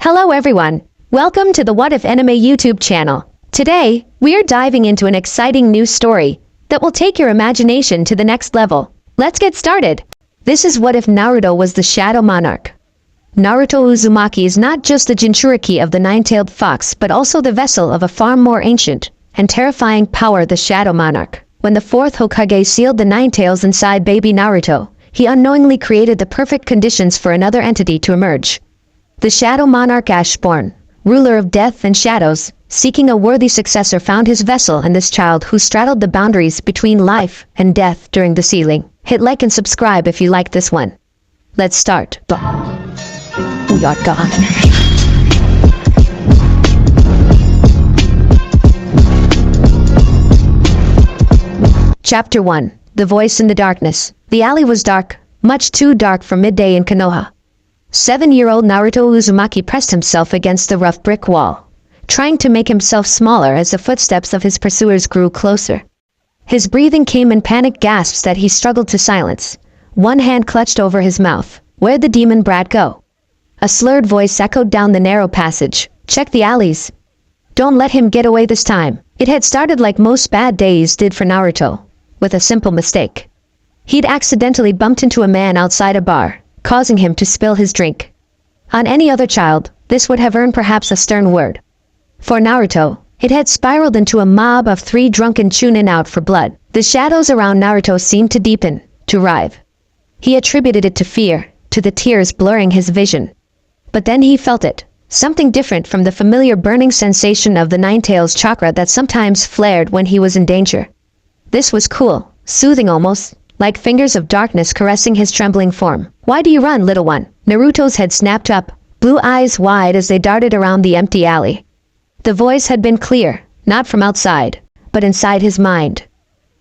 Hello everyone, welcome to the What If Anime YouTube channel. Today, we are diving into an exciting new story that will take your imagination to the next level. Let's get started. This is What If Naruto was the Shadow Monarch. Naruto Uzumaki is not just the Jinchuriki of the nine-tailed fox but also the vessel of a far more ancient and terrifying power, the Shadow Monarch. When the fourth Hokage sealed the nine tails inside baby Naruto, he unknowingly created the perfect conditions for another entity to emerge. The Shadow Monarch Ashborn, ruler of death and shadows, seeking a worthy successor, found his vessel in this child who straddled the boundaries between life and death during the sealing. Hit like and subscribe if you like this one. Let's start. We are gone. Chapter 1. The Voice in the Darkness. The alley was dark, much too dark for midday in Konoha. 7-year-old Naruto Uzumaki pressed himself against the rough brick wall, trying to make himself smaller as the footsteps of his pursuers grew closer. His breathing came in panicked gasps that he struggled to silence. One hand clutched over his mouth. Where'd the demon brat go? A slurred voice echoed down the narrow passage. Check the alleys. Don't let him get away this time. It had started like most bad days did for Naruto, with a simple mistake. He'd accidentally bumped into a man outside a bar, causing him to spill his drink. On any other child, this would have earned perhaps a stern word. For Naruto, it had spiraled into a mob of 3 drunken chunin out for blood. The shadows around Naruto seemed to deepen, to writhe. He attributed it to fear, to the tears blurring his vision. But then he felt it, something different from the familiar burning sensation of the nine-tails chakra that sometimes flared when he was in danger. This was cool, soothing almost, like fingers of darkness caressing his trembling form. Why do you run, little one? Naruto's head snapped up, blue eyes wide as they darted around the empty alley. The voice had been clear, not from outside, but inside his mind.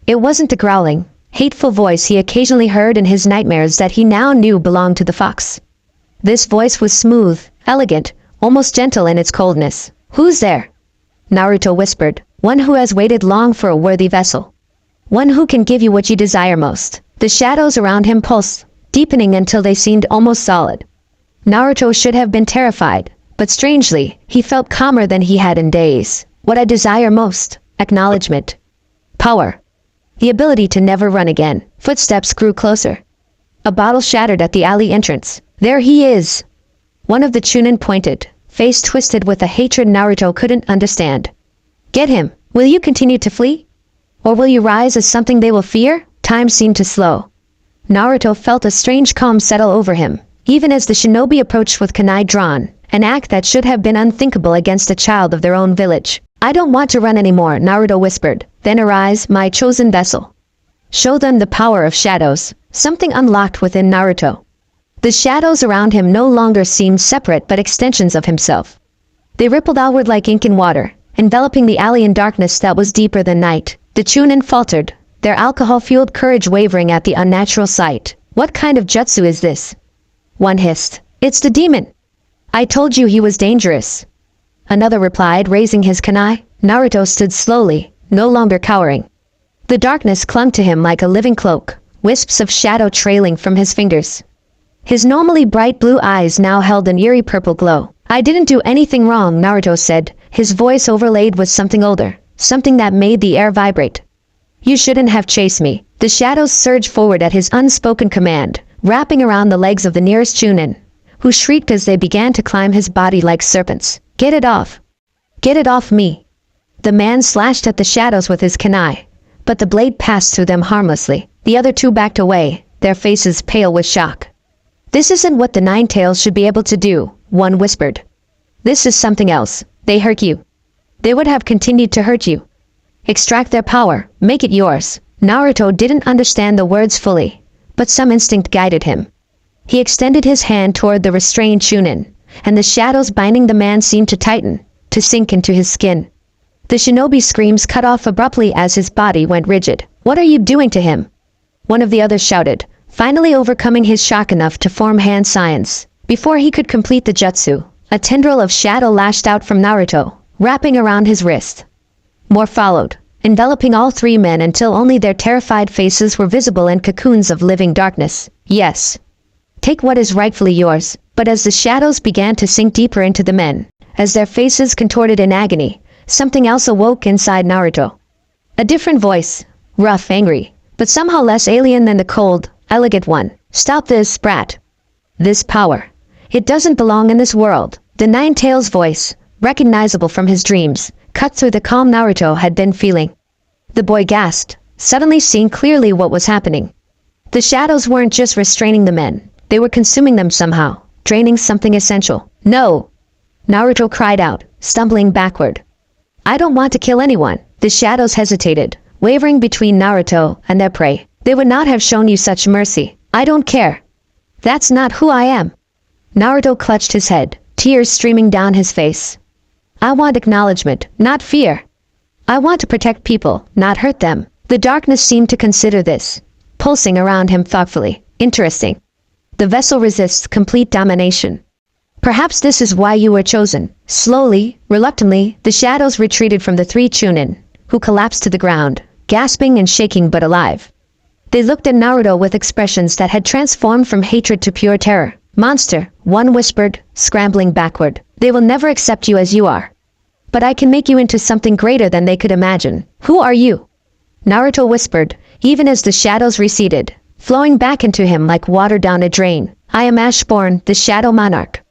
It wasn't the growling, hateful voice he occasionally heard in his nightmares that he now knew belonged to the fox. This voice was smooth, elegant, almost gentle in its coldness. Who's there? Naruto whispered. One who has waited long for a worthy vessel. One who can give you what you desire most. The shadows around him pulsed, deepening until they seemed almost solid. Naruto should have been terrified, but strangely, he felt calmer than he had in days. What I desire most. Acknowledgement. Power. The ability to never run again. Footsteps grew closer. A bottle shattered at the alley entrance. There he is. One of the chunin pointed, face twisted with a hatred Naruto couldn't understand. Get him. Will you continue to flee? Or will you rise as something they will fear? Time seemed to slow. Naruto felt a strange calm settle over him, even as the shinobi approached with kunai drawn, an act that should have been unthinkable against a child of their own village. I don't want to run anymore, Naruto whispered. Then arise, my chosen vessel. Show them the power of shadows. Something unlocked within Naruto. The shadows around him no longer seemed separate but extensions of himself. They rippled outward like ink in water, enveloping the alley in darkness that was deeper than night. The chunin faltered, their alcohol-fueled courage wavering at the unnatural sight. What kind of jutsu is this? One hissed. It's the demon. I told you he was dangerous. Another replied, raising his kunai. Naruto stood slowly, no longer cowering. The darkness clung to him like a living cloak, wisps of shadow trailing from his fingers. His normally bright blue eyes now held an eerie purple glow. I didn't do anything wrong, Naruto said, his voice overlaid with something older, something that made the air vibrate. You shouldn't have chased me. The shadows surged forward at his unspoken command, wrapping around the legs of the nearest chunin, who shrieked as they began to climb his body like serpents. Get it off. Get it off me. The man slashed at the shadows with his kunai, but the blade passed through them harmlessly. The other 2 backed away, their faces pale with shock. This isn't what the nine tails should be able to do, one whispered. This is something else. They hurt you. They would have continued to hurt you. Extract their power, make it yours. Naruto didn't understand the words fully, but some instinct guided him. He extended his hand toward the restrained chunin, and the shadows binding the man seemed to tighten, to sink into his skin. The shinobi's screams cut off abruptly as his body went rigid. What are you doing to him? One of the others shouted, finally overcoming his shock enough to form hand signs. Before he could complete the jutsu, a tendril of shadow lashed out from Naruto, wrapping around his wrist. More followed, enveloping all 3 men until only their terrified faces were visible in cocoons of living darkness. Yes. Take what is rightfully yours. But as the shadows began to sink deeper into the men, as their faces contorted in agony, something else awoke inside Naruto. A different voice, rough, angry, but somehow less alien than the cold, elegant one. Stop this, brat. This power. It doesn't belong in this world. The Nine-Tails voice, recognizable from his dreams, cut through the calm Naruto had been feeling. The boy gasped, suddenly seeing clearly what was happening. The shadows weren't just restraining the men, they were consuming them somehow, draining something essential. No! Naruto cried out, stumbling backward. I don't want to kill anyone. The shadows hesitated, wavering between Naruto and their prey. They would not have shown you such mercy. I don't care. That's not who I am. Naruto clutched his head, tears streaming down his face. I want acknowledgement, not fear. I want to protect people, not hurt them. The darkness seemed to consider this, pulsing around him thoughtfully. Interesting. The vessel resists complete domination. Perhaps this is why you were chosen. Slowly, reluctantly, the shadows retreated from the three Chunin, who collapsed to the ground, gasping and shaking but alive. They looked at Naruto with expressions that had transformed from hatred to pure terror. Monster, one whispered, scrambling backward. They will never accept you as you are. But I can make you into something greater than they could imagine. Who are you? Naruto whispered, even as the shadows receded, flowing back into him like water down a drain. I am Ashborn, the Shadow Monarch.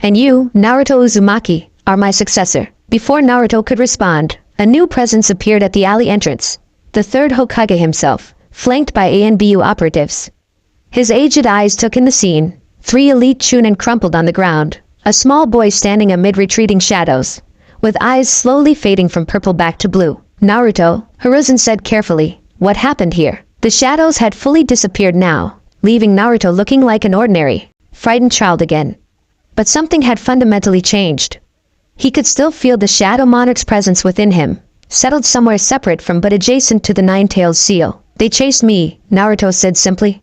And you, Naruto Uzumaki, are my successor. Before Naruto could respond, a new presence appeared at the alley entrance. The third Hokage himself, flanked by ANBU operatives. His aged eyes took in the scene. 3 elite Chunin crumpled on the ground. A small boy standing amid retreating shadows, with eyes slowly fading from purple back to blue. Naruto, Hiruzen said carefully, what happened here? The shadows had fully disappeared now, leaving Naruto looking like an ordinary, frightened child again. But something had fundamentally changed. He could still feel the Shadow Monarch's presence within him, settled somewhere separate from but adjacent to the Nine-Tails seal. They chased me, Naruto said simply.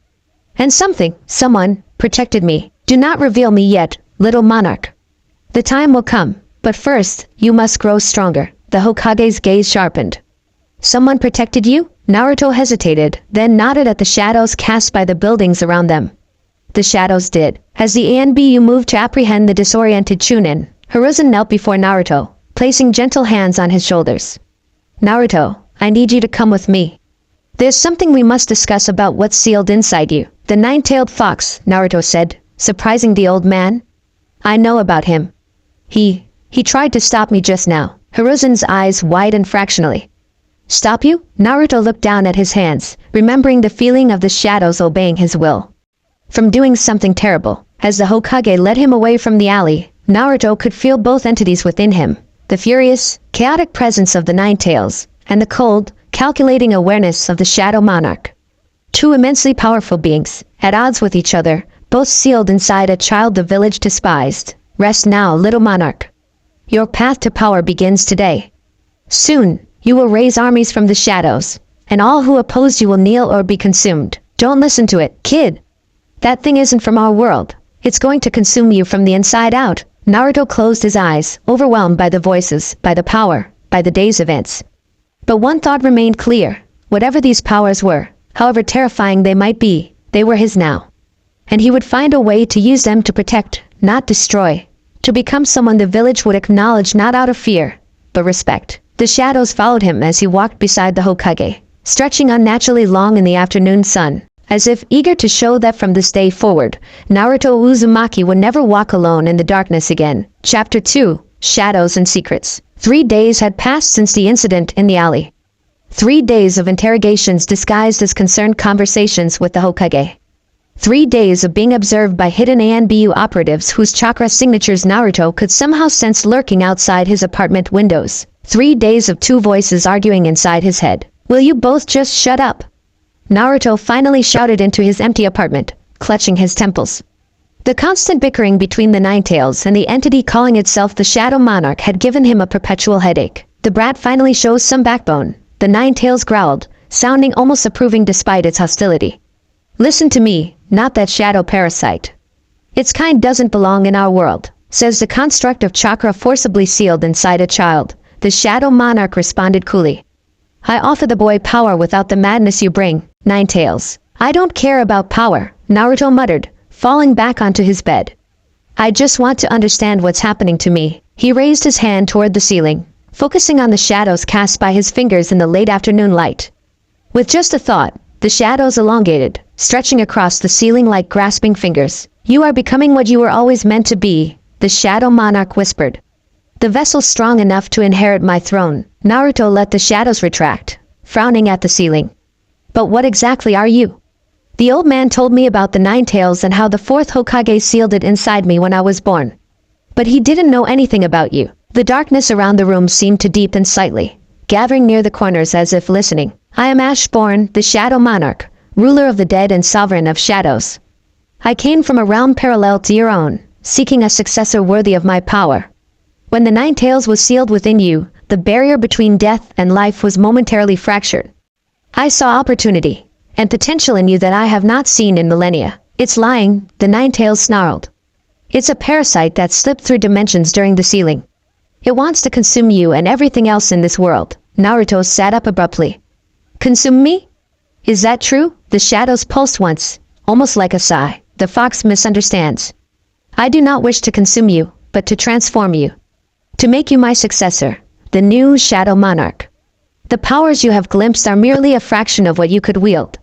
And someone, protected me. Do not reveal me yet, little monarch. The time will come, but first, you must grow stronger. The Hokage's gaze sharpened. Someone protected you? Naruto hesitated, then nodded at the shadows cast by the buildings around them. The shadows did. As the ANBU moved to apprehend the disoriented Chunin, Hiruzen knelt before Naruto, placing gentle hands on his shoulders. Naruto, I need you to come with me. There's something we must discuss about what's sealed inside you. The nine-tailed fox, Naruto said, surprising the old man. I know about him. He tried to stop me just now. Hiruzen's eyes widened fractionally. Stop you? Naruto looked down at his hands, remembering the feeling of the shadows obeying his will. From doing something terrible. As the Hokage led him away from the alley, Naruto could feel both entities within him. The furious, chaotic presence of the Nine-Tails, and the cold, calculating awareness of the Shadow Monarch. Two immensely powerful beings, at odds with each other, both sealed inside a child the village despised. Rest now, little monarch. Your path to power begins today. Soon, you will raise armies from the shadows, and all who oppose you will kneel or be consumed. Don't listen to it, kid. That thing isn't from our world. It's going to consume you from the inside out. Naruto closed his eyes, overwhelmed by the voices, by the power, by the day's events. But one thought remained clear. Whatever these powers were, however terrifying they might be, they were his now. And he would find a way to use them to protect, not destroy. To become someone the village would acknowledge not out of fear, but respect. The shadows followed him as he walked beside the Hokage, stretching unnaturally long in the afternoon sun, as if eager to show that from this day forward, Naruto Uzumaki would never walk alone in the darkness again. Chapter 2, Shadows and Secrets. 3 days had passed since the incident in the alley. 3 days of interrogations disguised as concerned conversations with the Hokage. 3 days of being observed by hidden ANBU operatives whose chakra signatures Naruto could somehow sense lurking outside his apartment windows. 3 days of two voices arguing inside his head. Will you both just shut up? Naruto finally shouted into his empty apartment, clutching his temples. The constant bickering between the Nine-Tails and the entity calling itself the Shadow Monarch had given him a perpetual headache. The brat finally shows some backbone, the Nine-Tails growled, sounding almost approving despite its hostility. Listen to me, not that shadow parasite. Its kind doesn't belong in our world, says the construct of chakra forcibly sealed inside a child. The Shadow Monarch responded coolly. I offer the boy power without the madness you bring, Nine-Tails. I don't care about power, Naruto muttered, falling back onto his bed. I just want to understand what's happening to me. He raised his hand toward the ceiling, focusing on the shadows cast by his fingers in the late afternoon light. With just a thought, the shadows elongated, stretching across the ceiling like grasping fingers. You are becoming what you were always meant to be, the Shadow Monarch whispered. The vessel strong enough to inherit my throne. Naruto let the shadows retract, frowning at the ceiling. But what exactly are you? The old man told me about the 9 tails and how the 4th Hokage sealed it inside me when I was born. But he didn't know anything about you. The darkness around the room seemed to deepen slightly, gathering near the corners as if listening. I am Ashborn, the Shadow Monarch, ruler of the dead and sovereign of shadows. I came from a realm parallel to your own, seeking a successor worthy of my power. When the 9 tails was sealed within you, the barrier between death and life was momentarily fractured. I saw opportunity and potential in you that I have not seen in millennia. It's lying, the 9 tails snarled. It's a parasite that slipped through dimensions during the sealing. It wants to consume you and everything else in this world. Naruto sat up abruptly. Consume me? Is that true? The shadows pulsed once, almost like a sigh. The fox misunderstands. I do not wish to consume you, but to transform you. To make you my successor, the new Shadow Monarch. The powers you have glimpsed are merely a fraction of what you could wield.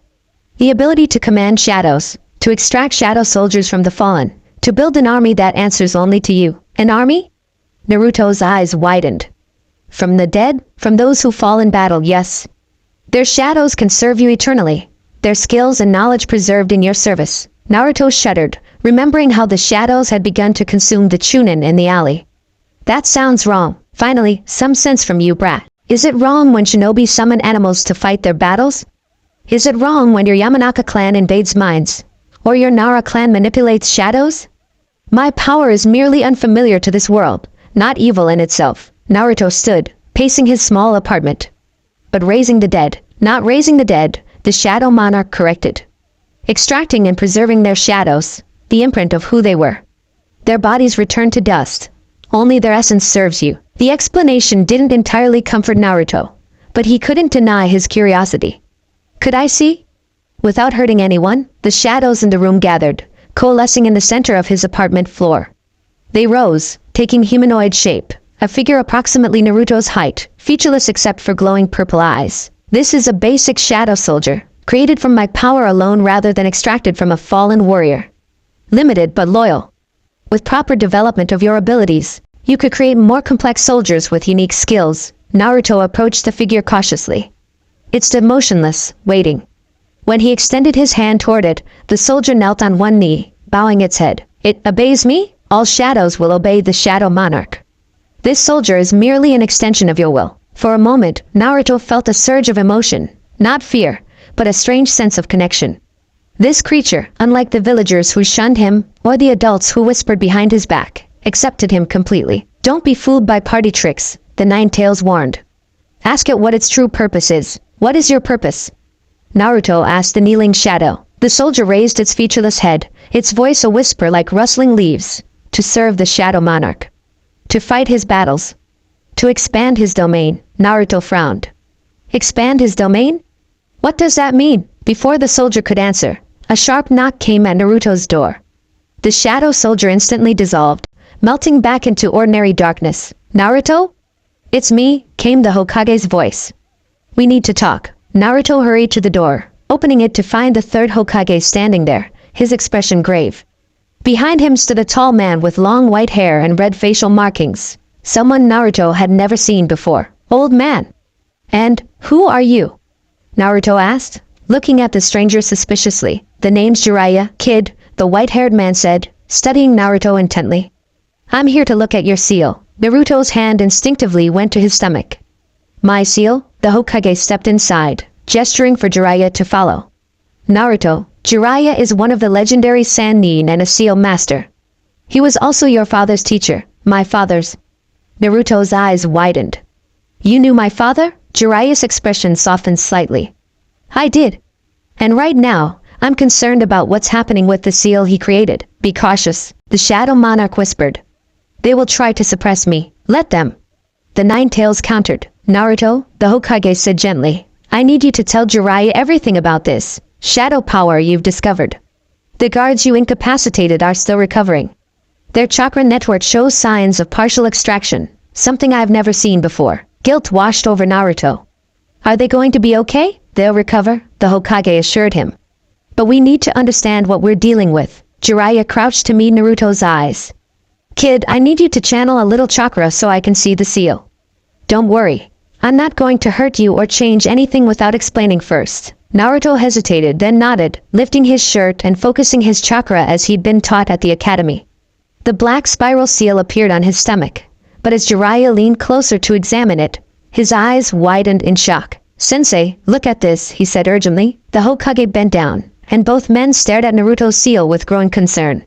The ability to command shadows, to extract shadow soldiers from the fallen, to build an army that answers only to you. An army? Naruto's eyes widened. From the dead, from those who fall in battle, yes. Their shadows can serve you eternally, their skills and knowledge preserved in your service. Naruto shuddered, remembering how the shadows had begun to consume the Chunin in the alley. That sounds wrong. Finally, some sense from you, brat. Is it wrong when shinobi summon animals to fight their battles? Is it wrong when your Yamanaka clan invades mines? Or your Nara clan manipulates shadows? My power is merely unfamiliar to this world, not evil in itself. Naruto stood, pacing his small apartment. But raising the dead, not raising the dead, the Shadow Monarch corrected. Extracting and preserving their shadows, the imprint of who they were. Their bodies returned to dust. Only their essence serves you. The explanation didn't entirely comfort Naruto, but he couldn't deny his curiosity. Could I see? Without hurting anyone, the shadows in the room gathered, coalescing in the center of his apartment floor. They rose, taking humanoid shape, a figure approximately Naruto's height, featureless except for glowing purple eyes. This is a basic shadow soldier, created from my power alone rather than extracted from a fallen warrior. Limited but loyal. With proper development of your abilities, you could create more complex soldiers with unique skills. Naruto approached the figure cautiously. It stood motionless, waiting. When he extended his hand toward it, the soldier knelt on one knee, bowing its head. It obeys me? All shadows will obey the Shadow Monarch. This soldier is merely an extension of your will. For a moment, Naruto felt a surge of emotion, not fear, but a strange sense of connection. This creature, unlike the villagers who shunned him, or the adults who whispered behind his back, accepted him completely. Don't be fooled by party tricks, the 9 tails warned. Ask it what its true purpose is. What is your purpose? Naruto asked the kneeling shadow. The soldier raised its featureless head, its voice a whisper like rustling leaves. To serve the Shadow Monarch. To fight his battles. To expand his domain. Naruto frowned. Expand his domain? What does that mean? Before the soldier could answer, a sharp knock came at Naruto's door. The shadow soldier instantly dissolved, melting back into ordinary darkness. Naruto? It's me, came the Hokage's voice. We need to talk. Naruto hurried to the door, opening it to find the 3rd Hokage standing there, his expression grave. Behind him stood a tall man with long white hair and red facial markings, someone Naruto had never seen before. Old man. And, who are you? Naruto asked, looking at the stranger suspiciously. The name's Jiraiya, kid, the white-haired man said, studying Naruto intently. I'm here to look at your seal. Naruto's hand instinctively went to his stomach. My seal? The Hokage stepped inside, gesturing for Jiraiya to follow. Naruto, Jiraiya is one of the legendary Sannin and a seal master. He was also your father's teacher, my father's. Naruto's eyes widened. You knew my father? Jiraiya's expression softened slightly. I did. And right now, I'm concerned about what's happening with the seal he created. Be cautious, the Shadow Monarch whispered. They will try to suppress me. Let them. The 9 tails countered. Naruto, the Hokage said gently, I need you to tell Jiraiya everything about this shadow power you've discovered. The guards you incapacitated are still recovering. Their chakra network shows signs of partial extraction, something I've never seen before. Guilt washed over Naruto. Are they going to be okay? They'll recover, the Hokage assured him. But we need to understand what we're dealing with. Jiraiya crouched to meet Naruto's eyes. Kid, I need you to channel a little chakra so I can see the seal. Don't worry. I'm not going to hurt you or change anything without explaining first. Naruto hesitated, then nodded, lifting his shirt and focusing his chakra as he'd been taught at the academy. The black spiral seal appeared on his stomach, but as Jiraiya leaned closer to examine it, his eyes widened in shock. Sensei, look at this, he said urgently. The Hokage bent down, and both men stared at Naruto's seal with growing concern.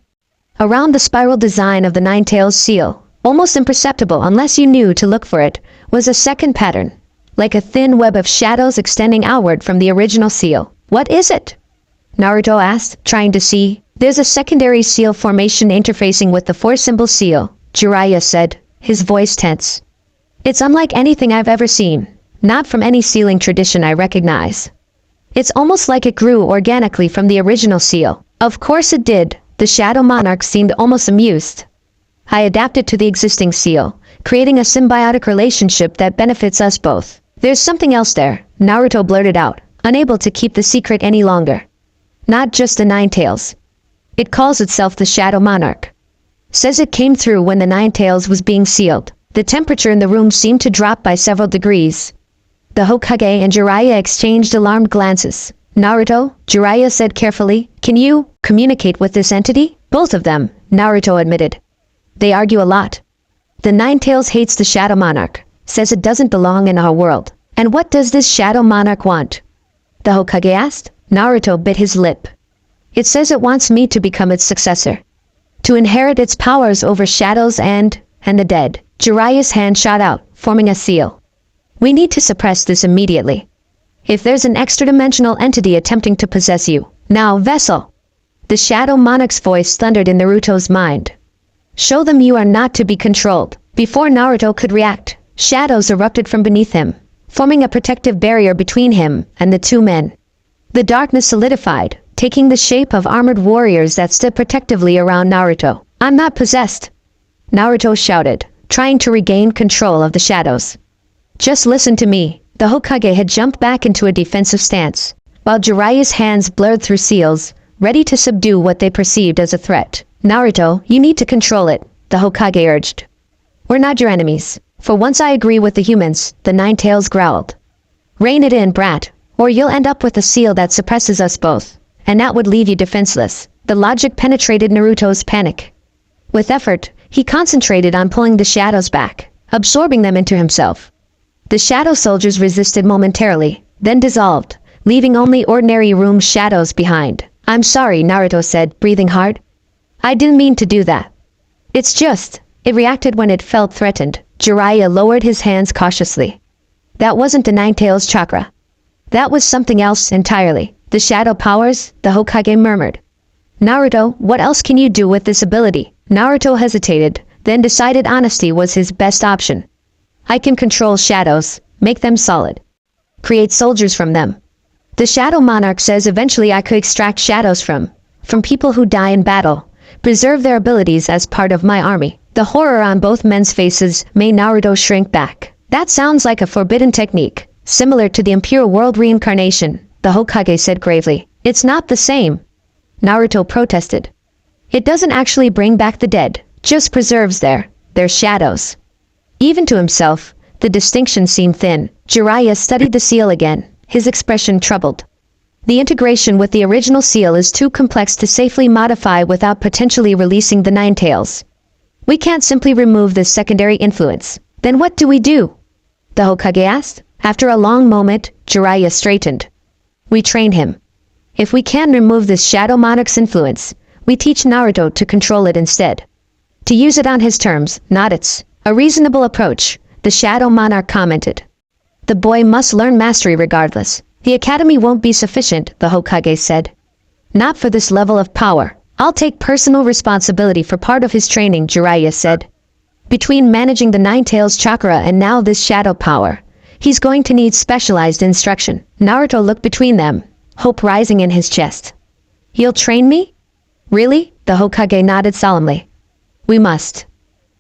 Around the spiral design of the Nine-Tails seal, almost imperceptible unless you knew to look for it, was a second pattern, like a thin web of shadows extending outward from the original seal. What is it? Naruto asked, trying to see. There's a secondary seal formation interfacing with the four-symbol seal, Jiraiya said, his voice tense. It's unlike anything I've ever seen, not from any sealing tradition I recognize. It's almost like it grew organically from the original seal. Of course it did, the Shadow Monarch seemed almost amused. I adapted to the existing seal, creating a symbiotic relationship that benefits us both. There's something else there, Naruto blurted out, unable to keep the secret any longer. Not just the Nine-Tails. It calls itself the Shadow Monarch. Says it came through when the Nine-Tails was being sealed. The temperature in the room seemed to drop by several degrees. The Hokage and Jiraiya exchanged alarmed glances. Naruto, Jiraiya said carefully, can you communicate with this entity? Both of them, Naruto admitted. They argue a lot. The Nine-Tails hates the Shadow Monarch, says it doesn't belong in our world. And what does this Shadow Monarch want? The Hokage asked. Naruto bit his lip. It says it wants me to become its successor. To inherit its powers over shadows and the dead. Jiraiya's hand shot out, forming a seal. We need to suppress this immediately. If there's an extra-dimensional entity attempting to possess you. Now, Vessel! The Shadow Monarch's voice thundered in Naruto's mind. Show them you are not to be controlled. Before Naruto could react, shadows erupted from beneath him, forming a protective barrier between him and the two men. The darkness solidified, taking the shape of armored warriors that stood protectively around Naruto. I'm not possessed! Naruto shouted, trying to regain control of the shadows. Just listen to me. The Hokage had jumped back into a defensive stance, while Jiraiya's hands blurred through seals, ready to subdue what they perceived as a threat. Naruto, you need to control it, the Hokage urged. We're not your enemies. For once I agree with the humans, the Nine-Tails growled. Rein it in, brat, or you'll end up with a seal that suppresses us both, and that would leave you defenseless. The logic penetrated Naruto's panic. With effort, he concentrated on pulling the shadows back, absorbing them into himself. The shadow soldiers resisted momentarily, then dissolved, leaving only ordinary room shadows behind. I'm sorry, Naruto said, breathing hard. I didn't mean to do that. It's just, it reacted when it felt threatened. Jiraiya lowered his hands cautiously. That wasn't the Nine-Tails chakra. That was something else entirely. The shadow powers, the Hokage murmured. Naruto, what else can you do with this ability? Naruto hesitated, then decided honesty was his best option. I can control shadows, make them solid. Create soldiers from them. The Shadow Monarch says eventually I could extract shadows from people who die in battle, preserve their abilities as part of my army. The horror on both men's faces made Naruto shrink back. That sounds like a forbidden technique, similar to the Imperial World reincarnation, the Hokage said gravely. It's not the same. Naruto protested. It doesn't actually bring back the dead, just preserves their shadows. Even to himself, the distinction seemed thin. Jiraiya studied the seal again, his expression troubled. The integration with the original seal is too complex to safely modify without potentially releasing the Nine-Tails. We can't simply remove this secondary influence. Then what do we do? The Hokage asked. After a long moment, Jiraiya straightened. We train him. If we can remove this Shadow Monarch's influence, we teach Naruto to control it instead. To use it on his terms, not its. A reasonable approach, the Shadow Monarch commented. The boy must learn mastery regardless. The academy won't be sufficient, the Hokage said. Not for this level of power. I'll take personal responsibility for part of his training, Jiraiya said. Between managing the Nine-Tails chakra and now this shadow power, he's going to need specialized instruction. Naruto looked between them, hope rising in his chest. You'll train me? Really? The Hokage nodded solemnly. We must.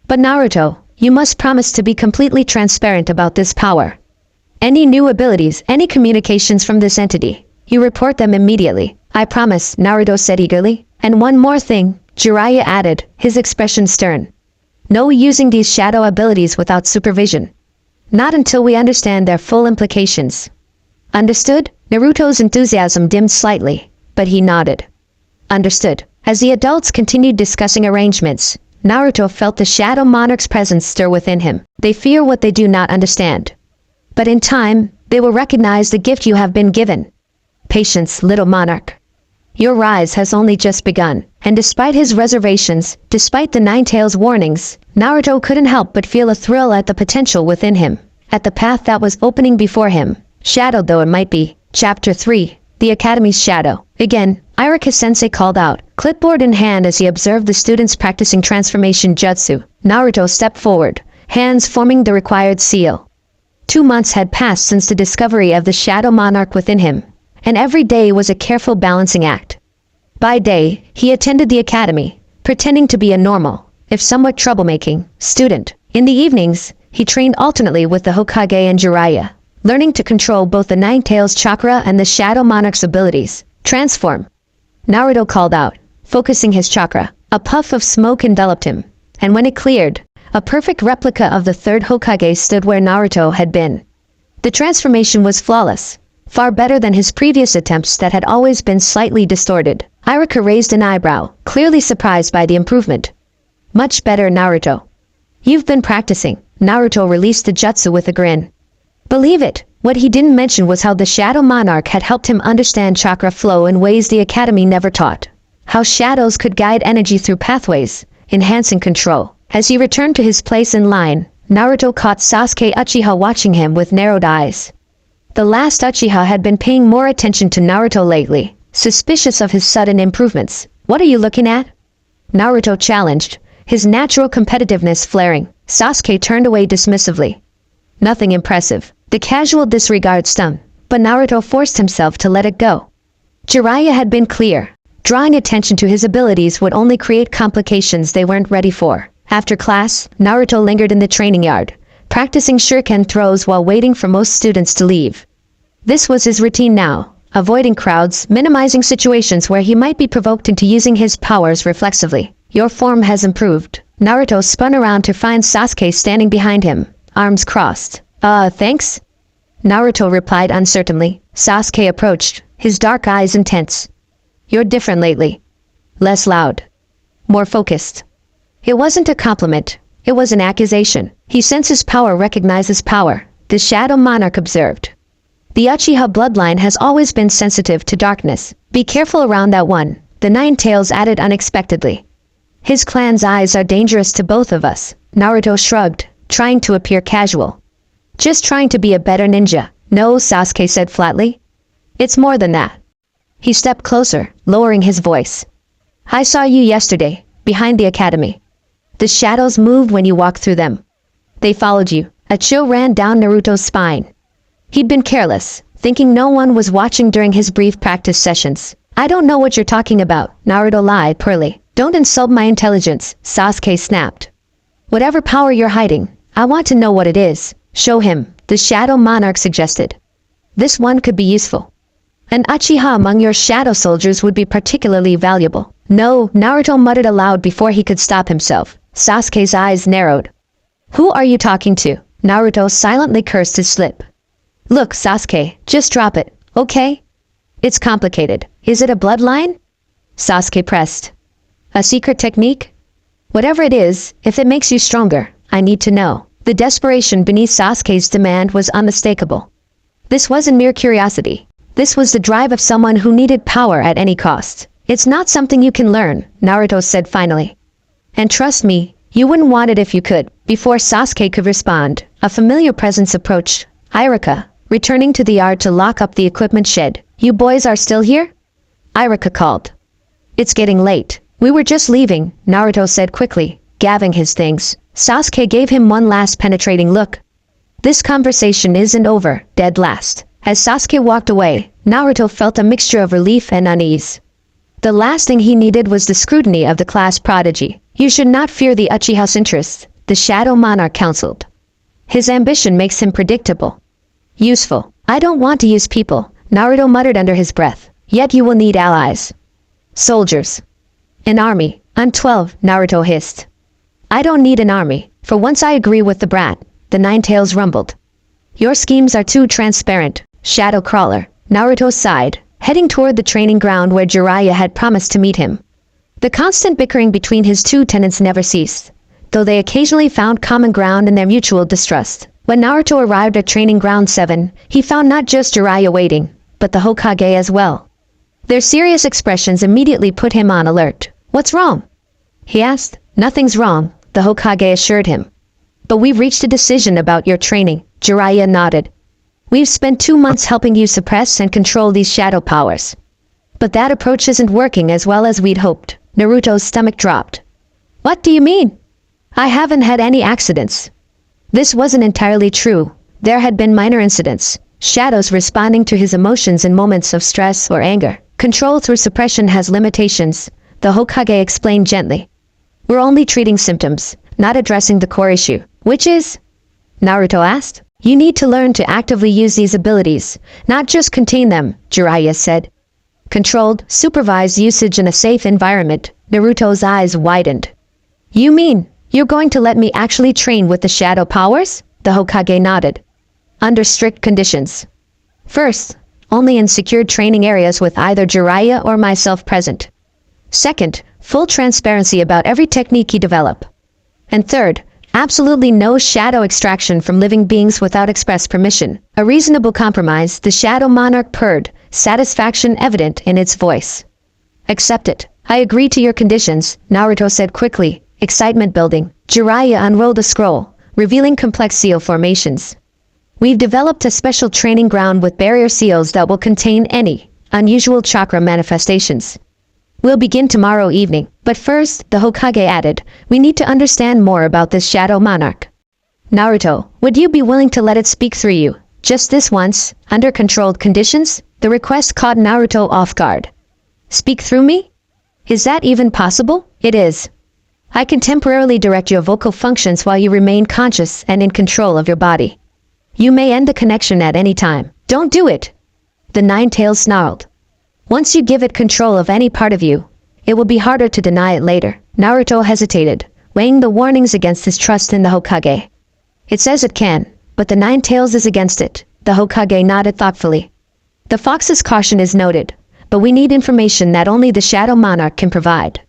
But Naruto, you must promise to be completely transparent about this power. Any new abilities, any communications from this entity, you report them immediately. I promise, Naruto said eagerly. And one more thing, Jiraiya added, his expression stern. No using these shadow abilities without supervision. Not until we understand their full implications. Understood? Naruto's enthusiasm dimmed slightly, but he nodded. Understood. As the adults continued discussing arrangements, Naruto felt the Shadow Monarch's presence stir within him. They fear what they do not understand. But in time, they will recognize the gift you have been given. Patience, little monarch. Your rise has only just begun, and despite his reservations, despite the Nine-Tails' warnings, Naruto couldn't help but feel a thrill at the potential within him, at the path that was opening before him, shadowed though it might be. Chapter 3, The Academy's Shadow. Again, Iruka-sensei called out, clipboard in hand as he observed the students practicing transformation jutsu. Naruto stepped forward, hands forming the required seal. 2 months had passed since the discovery of the Shadow Monarch within him, and every day was a careful balancing act. By day, he attended the academy, pretending to be a normal, if somewhat troublemaking, student. In the evenings, he trained alternately with the Hokage and Jiraiya, learning to control both the Nine-Tails chakra and the Shadow Monarch's abilities. Transform. Naruto called out, focusing his chakra. A puff of smoke enveloped him, and when it cleared, a perfect replica of the third Hokage stood where Naruto had been. The transformation was flawless, far better than his previous attempts that had always been slightly distorted. Iruka raised an eyebrow, clearly surprised by the improvement. Much better, Naruto. You've been practicing. Naruto released the jutsu with a grin. Believe it, what he didn't mention was how the Shadow Monarch had helped him understand chakra flow in ways the academy never taught. How shadows could guide energy through pathways, enhancing control. As he returned to his place in line, Naruto caught Sasuke Uchiha watching him with narrowed eyes. The last Uchiha had been paying more attention to Naruto lately, suspicious of his sudden improvements. What are you looking at? Naruto challenged, his natural competitiveness flaring. Sasuke turned away dismissively. Nothing impressive. The casual disregard stung, but Naruto forced himself to let it go. Jiraiya had been clear. Drawing attention to his abilities would only create complications they weren't ready for. After class, Naruto lingered in the training yard, practicing shuriken throws while waiting for most students to leave. This was his routine now, avoiding crowds, minimizing situations where he might be provoked into using his powers reflexively. Your form has improved. Naruto spun around to find Sasuke standing behind him, arms crossed. Thanks? Naruto replied uncertainly. Sasuke approached, his dark eyes intense. You're different lately. Less loud. More focused. It wasn't a compliment. It was an accusation. He senses power recognizes power, the Shadow Monarch observed. The Uchiha bloodline has always been sensitive to darkness. Be careful around that one, the Nine-Tails added unexpectedly. His clan's eyes are dangerous to both of us. Naruto shrugged, trying to appear casual. Just trying to be a better ninja. No, Sasuke said flatly. It's more than that. He stepped closer, lowering his voice. I saw you yesterday, behind the academy. The shadows moved when you walked through them. They followed you. A chill ran down Naruto's spine. He'd been careless, thinking no one was watching during his brief practice sessions. I don't know what you're talking about, Naruto lied poorly. Don't insult my intelligence, Sasuke snapped. Whatever power you're hiding, I want to know what it is. Show him, the Shadow Monarch suggested. This one could be useful. An Uchiha among your shadow soldiers would be particularly valuable. No, Naruto muttered aloud before he could stop himself. Sasuke's eyes narrowed. Who are you talking to? Naruto silently cursed his slip. Look, Sasuke, just drop it, okay? It's complicated. Is it a bloodline? Sasuke pressed. A secret technique? Whatever it is, if it makes you stronger, I need to know. The desperation beneath Sasuke's demand was unmistakable. This wasn't mere curiosity. This was the drive of someone who needed power at any cost. It's not something you can learn, Naruto said finally. And trust me, you wouldn't want it if you could. Before Sasuke could respond, a familiar presence approached. Iruka, returning to the yard to lock up the equipment shed. You boys are still here? Iruka called. It's getting late. We were just leaving, Naruto said quickly, gathering his things. Sasuke gave him one last penetrating look. This conversation isn't over, dead last. As Sasuke walked away, Naruto felt a mixture of relief and unease. The last thing he needed was the scrutiny of the class prodigy. You should not fear the Uchiha's interests, the Shadow Monarch counseled. His ambition makes him predictable. Useful. I don't want to use people, Naruto muttered under his breath. Yet you will need allies. Soldiers. An army. I'm 12, Naruto hissed. I don't need an army. For once I agree with the brat, the Nine-Tails rumbled. Your schemes are too transparent, Shadow Crawler. Naruto sighed, heading toward the training ground where Jiraiya had promised to meet him. The constant bickering between his two tenants never ceased, though they occasionally found common ground in their mutual distrust. When Naruto arrived at Training Ground 7, he found not just Jiraiya waiting, but the Hokage as well. Their serious expressions immediately put him on alert. What's wrong? He asked. Nothing's wrong, the Hokage assured him. But we've reached a decision about your training, Jiraiya nodded. We've spent 2 months helping you suppress and control these shadow powers. But that approach isn't working as well as we'd hoped. Naruto's stomach dropped. What do you mean? I haven't had any accidents. This wasn't entirely true. There had been minor incidents, shadows responding to his emotions in moments of stress or anger. Control through suppression has limitations, the Hokage explained gently. We're only treating symptoms, not addressing the core issue. Which is? Naruto asked. You need to learn to actively use these abilities, not just contain them, Jiraiya said. Controlled, supervised usage in a safe environment. Naruto's eyes widened. You mean, you're going to let me actually train with the shadow powers? The Hokage nodded. Under strict conditions. First, only in secured training areas with either Jiraiya or myself present. Second, full transparency about every technique you develop. And third, absolutely no shadow extraction from living beings without express permission. A reasonable compromise, the Shadow Monarch purred, satisfaction evident in its voice. Accept it. I agree to your conditions, Naruto said quickly, excitement building. Jiraiya unrolled a scroll, revealing complex seal formations. We've developed a special training ground with barrier seals that will contain any unusual chakra manifestations. We'll begin tomorrow evening, but first, the Hokage added, we need to understand more about this Shadow Monarch. Naruto, would you be willing to let it speak through you? Just this once, under controlled conditions? The request caught Naruto off guard. Speak through me? Is that even possible? It is. I can temporarily direct your vocal functions while you remain conscious and in control of your body. You may end the connection at any time. Don't do it! The Nine-Tails snarled. Once you give it control of any part of you, it will be harder to deny it later. Naruto hesitated, weighing the warnings against his trust in the Hokage. It says it can, but the Nine-Tails is against it. The Hokage nodded thoughtfully. The fox's caution is noted, but we need information that only the Shadow Monarch can provide.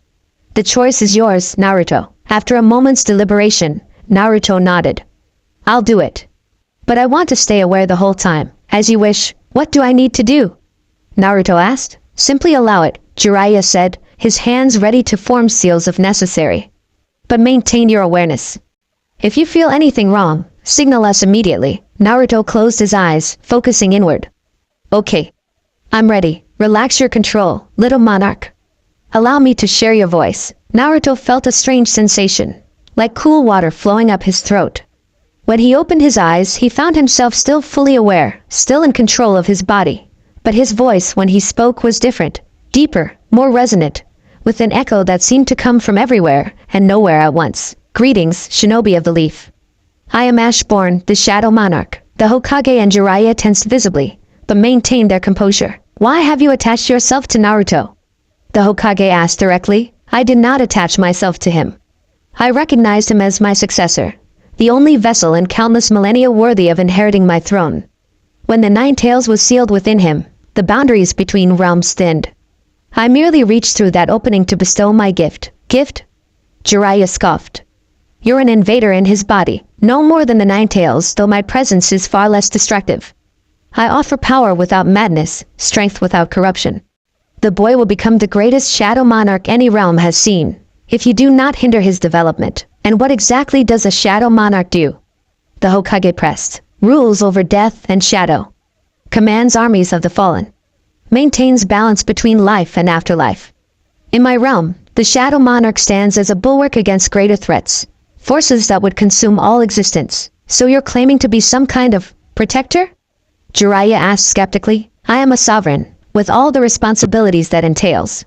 The choice is yours, Naruto. After a moment's deliberation, Naruto nodded. I'll do it. But I want to stay aware the whole time. As you wish. What do I need to do? Naruto asked. Simply allow it, Jiraiya said, his hands ready to form seals if necessary. But maintain your awareness. If you feel anything wrong, signal us immediately. Naruto closed his eyes, focusing inward. Okay. I'm ready. Relax your control, little monarch. Allow me to share your voice. Naruto felt a strange sensation, like cool water flowing up his throat. When he opened his eyes, he found himself still fully aware, still in control of his body. But his voice, when he spoke, was different, deeper, more resonant, with an echo that seemed to come from everywhere and nowhere at once. Greetings, shinobi of the leaf. I am Ashborn, the Shadow Monarch. The Hokage and Jiraiya tensed visibly, but maintained their composure. Why have you attached yourself to Naruto? The Hokage asked directly. I did not attach myself to him. I recognized him as my successor, the only vessel in countless millennia worthy of inheriting my throne. When the Nine-Tails was sealed within him, the boundaries between realms thinned. I merely reached through that opening to bestow my gift. Gift? Jiraiya scoffed. You're an invader in his body, no more than the Nine-Tails, though my presence is far less destructive. I offer power without madness, strength without corruption. The boy will become the greatest Shadow Monarch any realm has seen, if you do not hinder his development. And what exactly does a Shadow Monarch do? The Hokage pressed. Rules over death and shadow. Commands armies of the fallen. Maintains balance between life and afterlife. In my realm, the Shadow Monarch stands as a bulwark against greater threats, forces that would consume all existence. So you're claiming to be some kind of protector? Jiraiya asked skeptically. I am a sovereign, with all the responsibilities that entails.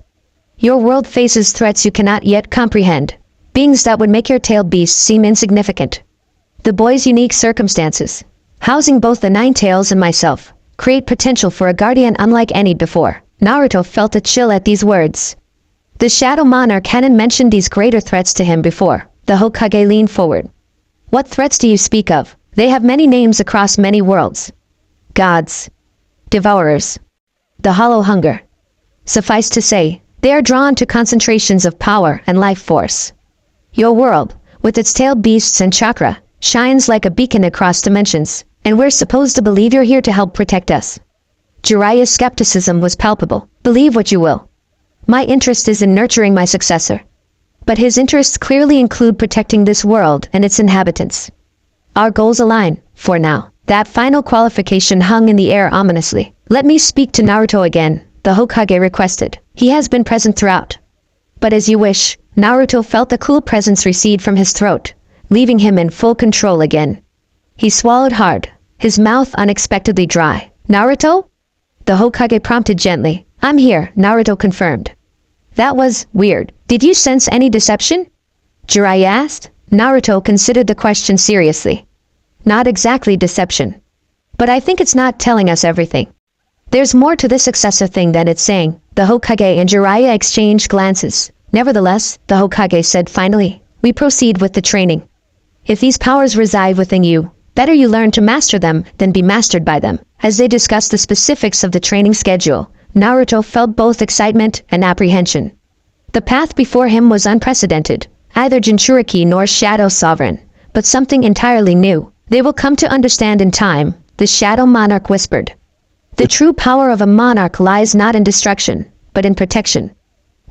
Your world faces threats you cannot yet comprehend. Beings that would make your tailed beast seem insignificant. The boy's unique circumstances, housing both the Nine Tails and myself, create potential for a guardian unlike any before. Naruto felt a chill at these words. The Shadow Monarch hadn't mentioned these greater threats to him before. The Hokage leaned forward. What threats do you speak of? They have many names across many worlds. Gods. Devourers. The Hollow Hunger. Suffice to say, they are drawn to concentrations of power and life force. Your world, with its tailed beasts and chakra, shines like a beacon across dimensions, and we're supposed to believe you're here to help protect us. Jiraiya's skepticism was palpable. Believe what you will. My interest is in nurturing my successor. But his interests clearly include protecting this world and its inhabitants. Our goals align, for now. That final qualification hung in the air ominously. Let me speak to Naruto again, the Hokage requested. He has been present throughout. But as you wish. Naruto felt the cool presence recede from his throat, leaving him in full control again. He swallowed hard, his mouth unexpectedly dry. Naruto? The Hokage prompted gently. I'm here, Naruto confirmed. That was weird. Did you sense any deception? Jiraiya asked. Naruto considered the question seriously. Not exactly deception. But I think it's not telling us everything. There's more to this successor thing than it's saying. The Hokage and Jiraiya exchanged glances. Nevertheless, the Hokage said finally, we proceed with the training. If these powers reside within you, better you learn to master them than be mastered by them. As they discussed the specifics of the training schedule, Naruto felt both excitement and apprehension. The path before him was unprecedented, either Jinchuriki nor Shadow Sovereign, but something entirely new. They will come to understand in time, the Shadow Monarch whispered. The true power of a monarch lies not in destruction, but in protection.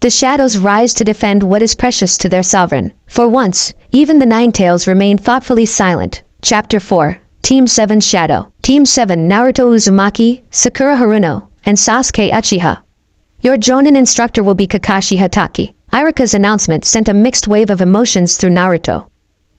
The shadows rise to defend what is precious to their sovereign. For once, even the Nine Tails remained thoughtfully silent. Chapter 4. Team 7 Shadow. Team 7 Naruto Uzumaki, Sakura Haruno, and Sasuke Uchiha. Your Jonin instructor will be Kakashi Hatake. Irika's announcement sent a mixed wave of emotions through Naruto.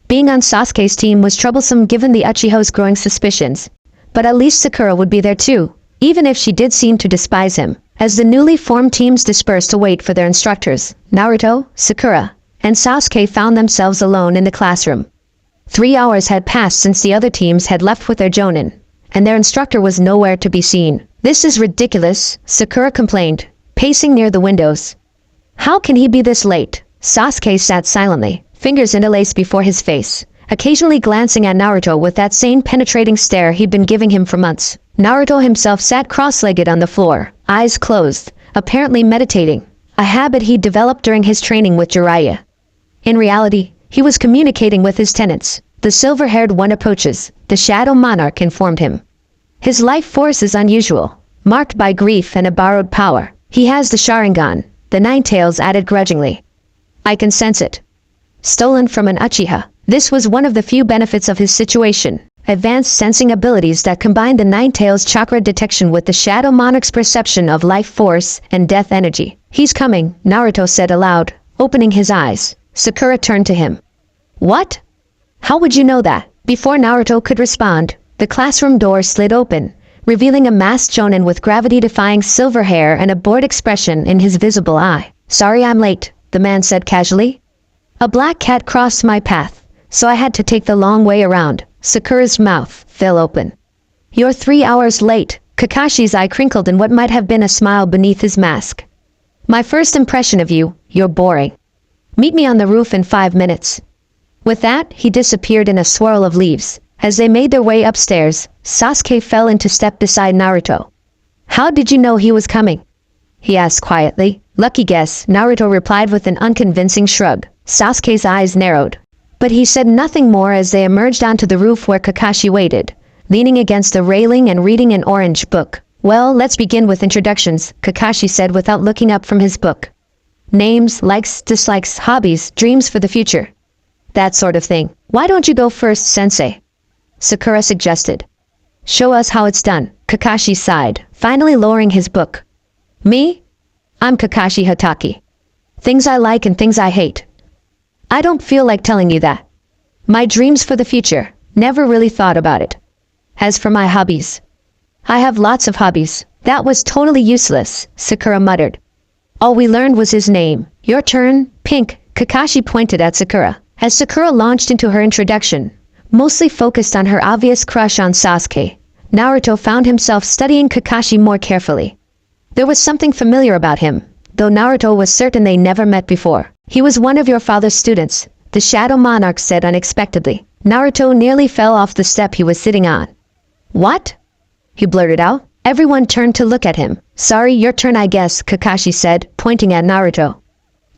Being on Sasuke's team was troublesome given the Uchiha's growing suspicions. But at least Sakura would be there too, even if she did seem to despise him. As the newly formed teams dispersed to wait for their instructors, Naruto, Sakura, and Sasuke found themselves alone in the classroom. 3 hours had passed since the other teams had left with their Jonin, and their instructor was nowhere to be seen. This is ridiculous, Sakura complained, pacing near the windows. How can he be this late? Sasuke sat silently, fingers interlaced before his face, occasionally glancing at Naruto with that same penetrating stare he'd been giving him for months. Naruto himself sat cross-legged on the floor, eyes closed, apparently meditating, a habit he'd developed during his training with Jiraiya. In reality, he was communicating with his tenants. The silver-haired one approaches, the Shadow Monarch informed him. His life force is unusual, marked by grief and a borrowed power. He has the Sharingan, the Nine Tails added grudgingly. I can sense it. Stolen from an Uchiha. This was one of the few benefits of his situation. Advanced sensing abilities that combined the Nine Tails chakra detection with the Shadow Monarch's perception of life force and death energy. He's coming, Naruto said aloud, opening his eyes. Sakura turned to him. What? How would you know that? Before Naruto could respond, the classroom door slid open, revealing a masked Jonin with gravity-defying silver hair and a bored expression in his visible eye. Sorry I'm late, the man said casually. A black cat crossed my path, so I had to take the long way around. Sakura's mouth fell open. You're 3 hours late. Kakashi's eye crinkled in what might have been a smile beneath his mask. My first impression of you, you're boring. Meet me on the roof in 5 minutes. With that, he disappeared in a swirl of leaves. As they made their way upstairs, Sasuke fell into step beside Naruto. How did you know he was coming? He asked quietly. Lucky guess, Naruto replied with an unconvincing shrug. Sasuke's eyes narrowed. But he said nothing more as they emerged onto the roof where Kakashi waited, leaning against the railing and reading an orange book. Well, let's begin with introductions, Kakashi said without looking up from his book. Names, likes, dislikes, hobbies, dreams for the future. That sort of thing. Why don't you go first, sensei? Sakura suggested. Show us how it's done, Kakashi sighed, finally lowering his book. Me? I'm Kakashi Hatake. Things I like and things I hate. I don't feel like telling you that. My dreams for the future, never really thought about it. As for my hobbies, I have lots of hobbies. That was totally useless, Sakura muttered. All we learned was his name. Your turn, Pink, Kakashi pointed at Sakura. As Sakura launched into her introduction, mostly focused on her obvious crush on Sasuke, Naruto found himself studying Kakashi more carefully. There was something familiar about him, though Naruto was certain they never met before. He was one of your father's students, the Shadow Monarch said unexpectedly. Naruto nearly fell off the step he was sitting on. What? He blurted out. Everyone turned to look at him. Sorry, your turn I guess, Kakashi said, pointing at Naruto.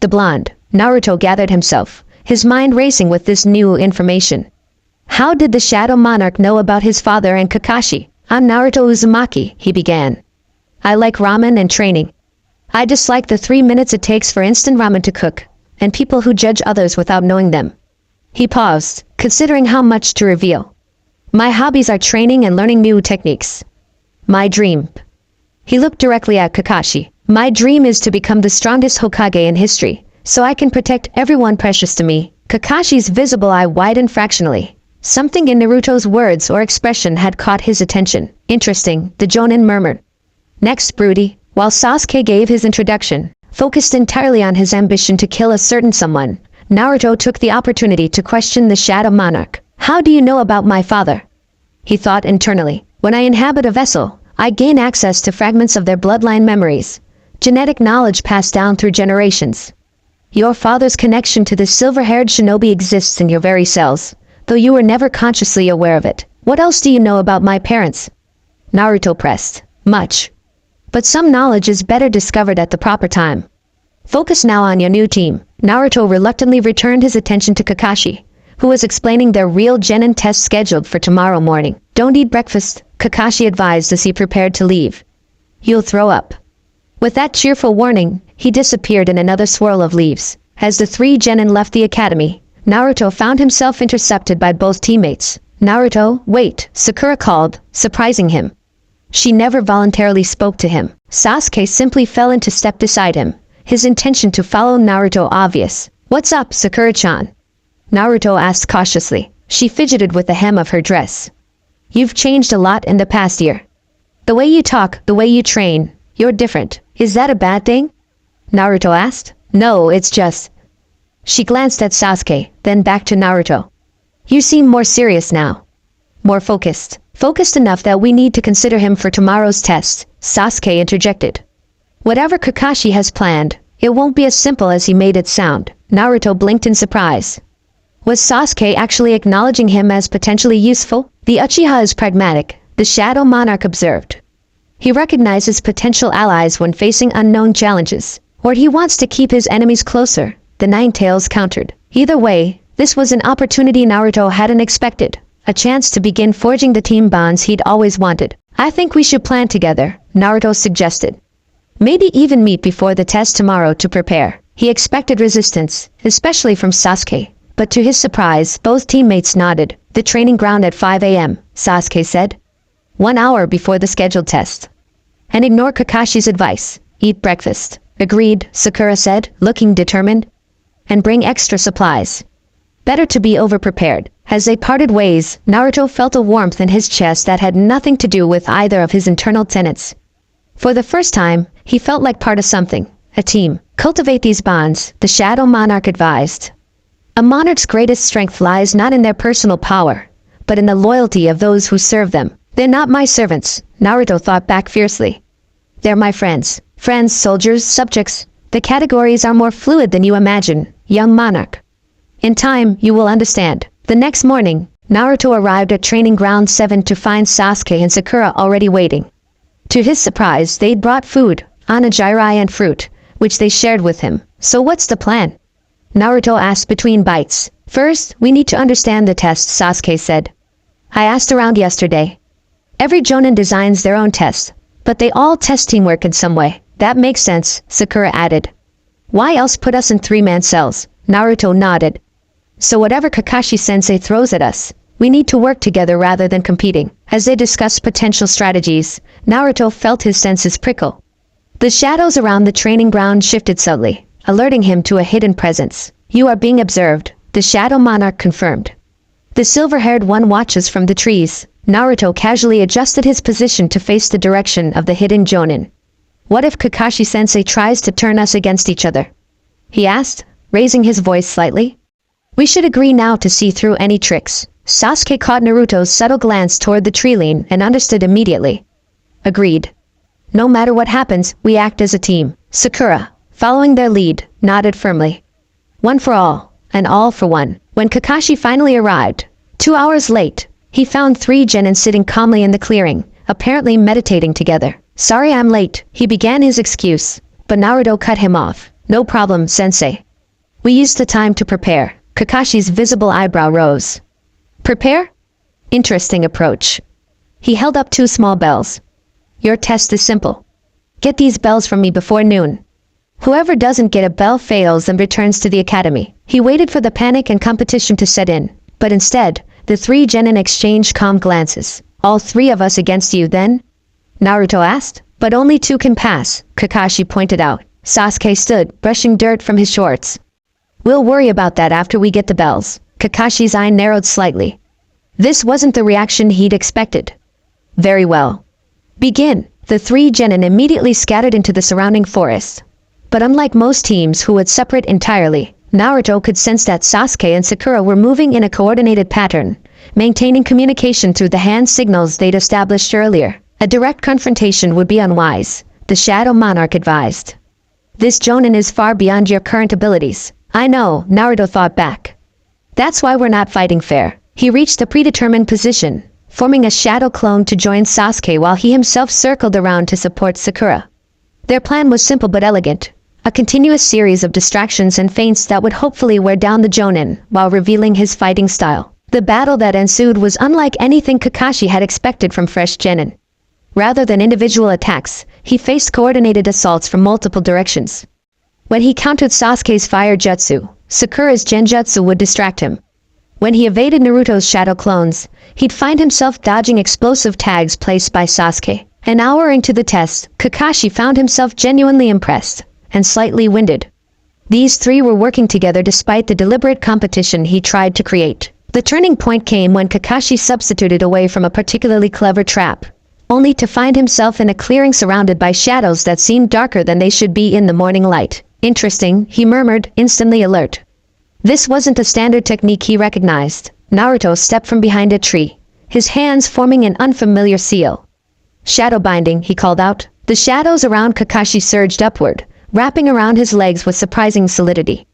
The blonde. Naruto gathered himself, his mind racing with this new information. How did the Shadow Monarch know about his father and Kakashi? I'm Naruto Uzumaki, he began. I like ramen and training. I dislike the 3 minutes it takes for instant ramen to cook, and people who judge others without knowing them. He paused, considering how much to reveal. My hobbies are training and learning new techniques. My dream. He looked directly at Kakashi. My dream is to become the strongest Hokage in history, so I can protect everyone precious to me. Kakashi's visible eye widened fractionally. Something in Naruto's words or expression had caught his attention. Interesting, the Jonin murmured. Next, Broody, while Sasuke gave his introduction, focused entirely on his ambition to kill a certain someone, Naruto took the opportunity to question the Shadow Monarch. How do you know about my father? He thought internally. When I inhabit a vessel, I gain access to fragments of their bloodline memories. Genetic knowledge passed down through generations. Your father's connection to this silver-haired shinobi exists in your very cells, though you were never consciously aware of it. What else do you know about my parents? Naruto pressed. Much. But some knowledge is better discovered at the proper time. Focus now on your new team. Naruto reluctantly returned his attention to Kakashi, who was explaining their real genin test scheduled for tomorrow morning. Don't eat breakfast, Kakashi advised as he prepared to leave. You'll throw up. With that cheerful warning, he disappeared in another swirl of leaves. As the 3 genin left the academy, Naruto found himself intercepted by both teammates. Naruto, wait, Sakura called, surprising him. She never voluntarily spoke to him. Sasuke simply fell into step beside him, his intention to follow Naruto obvious. What's up, Sakura-chan? Naruto asked cautiously. She fidgeted with the hem of her dress. You've changed a lot in the past year. The way you talk, the way you train, you're different. Is that a bad thing? Naruto asked. No, it's just... She glanced at Sasuke, then back to Naruto. You seem more serious now. More focused. Focused enough that we need to consider him for tomorrow's test, Sasuke interjected. Whatever Kakashi has planned, it won't be as simple as he made it sound. Naruto blinked in surprise. Was Sasuke actually acknowledging him as potentially useful? The Uchiha is pragmatic, the Shadow Monarch observed. He recognizes potential allies when facing unknown challenges, or he wants to keep his enemies closer, the Nine-Tails countered. Either way, this was an opportunity Naruto hadn't expected, a chance to begin forging the team bonds he'd always wanted. I think we should plan together, Naruto suggested. Maybe even meet before the test tomorrow to prepare. He expected resistance, especially from Sasuke, but to his surprise, both teammates nodded. The training ground at 5 a.m., Sasuke said. 1 hour before the scheduled test. And ignore Kakashi's advice. Eat breakfast. Agreed, Sakura said, looking determined. And bring extra supplies. Better to be over-prepared. As they parted ways, Naruto felt a warmth in his chest that had nothing to do with either of his internal tenets. For the first time, he felt like part of something, a team. Cultivate these bonds, the Shadow Monarch advised. A monarch's greatest strength lies not in their personal power, but in the loyalty of those who serve them. They're not my servants, Naruto thought back fiercely. They're my friends. Friends, soldiers, subjects. The categories are more fluid than you imagine, young monarch. In time, you will understand. The next morning, Naruto arrived at Training Ground 7 to find Sasuke and Sakura already waiting. To his surprise, they'd brought food, onigiri and fruit, which they shared with him. So what's the plan? Naruto asked between bites. First, we need to understand the test, Sasuke said. I asked around yesterday. Every Jonin designs their own tests, but they all test teamwork in some way. That makes sense, Sakura added. Why else put us in 3-man cells? Naruto nodded. So whatever Kakashi-sensei throws at us, we need to work together rather than competing. As they discussed potential strategies, Naruto felt his senses prickle. The shadows around the training ground shifted subtly, alerting him to a hidden presence. You are being observed, the Shadow Monarch confirmed. The silver-haired one watches from the trees. Naruto casually adjusted his position to face the direction of the hidden Jonin. What if Kakashi-sensei tries to turn us against each other? He asked, raising his voice slightly. We should agree now to see through any tricks. Sasuke caught Naruto's subtle glance toward the tree line and understood immediately. Agreed. No matter what happens, we act as a team. Sakura, following their lead, nodded firmly. One for all, and all for one. When Kakashi finally arrived, 2 hours late, he found 3 genin sitting calmly in the clearing, apparently meditating together. Sorry I'm late, he began his excuse, but Naruto cut him off. No problem, sensei. We used the time to prepare. Kakashi's visible eyebrow rose. Prepare? Interesting approach. He held up 2 small bells. Your test is simple. Get these bells from me before noon. Whoever doesn't get a bell fails and returns to the academy. He waited for the panic and competition to set in, but instead, the 3 genin exchanged calm glances. All 3 of us against you, then? Naruto asked. But only 2 can pass, Kakashi pointed out. Sasuke stood, brushing dirt from his shorts. We'll worry about that after we get the bells. Kakashi's eye narrowed slightly. This wasn't the reaction he'd expected. Very well. Begin. The 3 genin immediately scattered into the surrounding forest. But unlike most teams who would separate entirely, Naruto could sense that Sasuke and Sakura were moving in a coordinated pattern, maintaining communication through the hand signals they'd established earlier. A direct confrontation would be unwise, the Shadow Monarch advised. This Jonin is far beyond your current abilities. I know, Naruto thought back. That's why we're not fighting fair. He reached a predetermined position, forming a shadow clone to join Sasuke while he himself circled around to support Sakura. Their plan was simple but elegant, a continuous series of distractions and feints that would hopefully wear down the Jonin while revealing his fighting style. The battle that ensued was unlike anything Kakashi had expected from fresh genin. Rather than individual attacks, he faced coordinated assaults from multiple directions. When he countered Sasuke's fire jutsu, Sakura's genjutsu would distract him. When he evaded Naruto's shadow clones, he'd find himself dodging explosive tags placed by Sasuke. An hour into the test, Kakashi found himself genuinely impressed, and slightly winded. These 3 were working together despite the deliberate competition he tried to create. The turning point came when Kakashi substituted away from a particularly clever trap, only to find himself in a clearing surrounded by shadows that seemed darker than they should be in the morning light. Interesting, he murmured, instantly alert. This wasn't a standard technique he recognized. Naruto stepped from behind a tree, his hands forming an unfamiliar seal. Shadow binding, he called out. The shadows around Kakashi surged upward, wrapping around his legs with surprising solidity.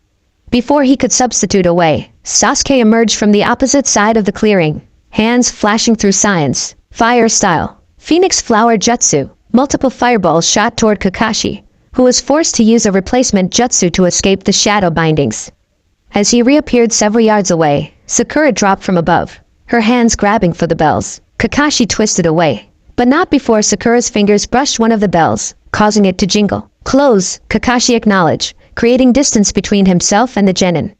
Before he could substitute away, Sasuke emerged from the opposite side of the clearing, hands flashing through science, fire style. Phoenix Flower Jutsu. Multiple fireballs shot toward Kakashi, who was forced to use a replacement jutsu to escape the shadow bindings. As he reappeared several yards away, Sakura dropped from above, her hands grabbing for the bells. Kakashi twisted away, but not before Sakura's fingers brushed one of the bells, causing it to jingle. Close, Kakashi acknowledged, creating distance between himself and the genin.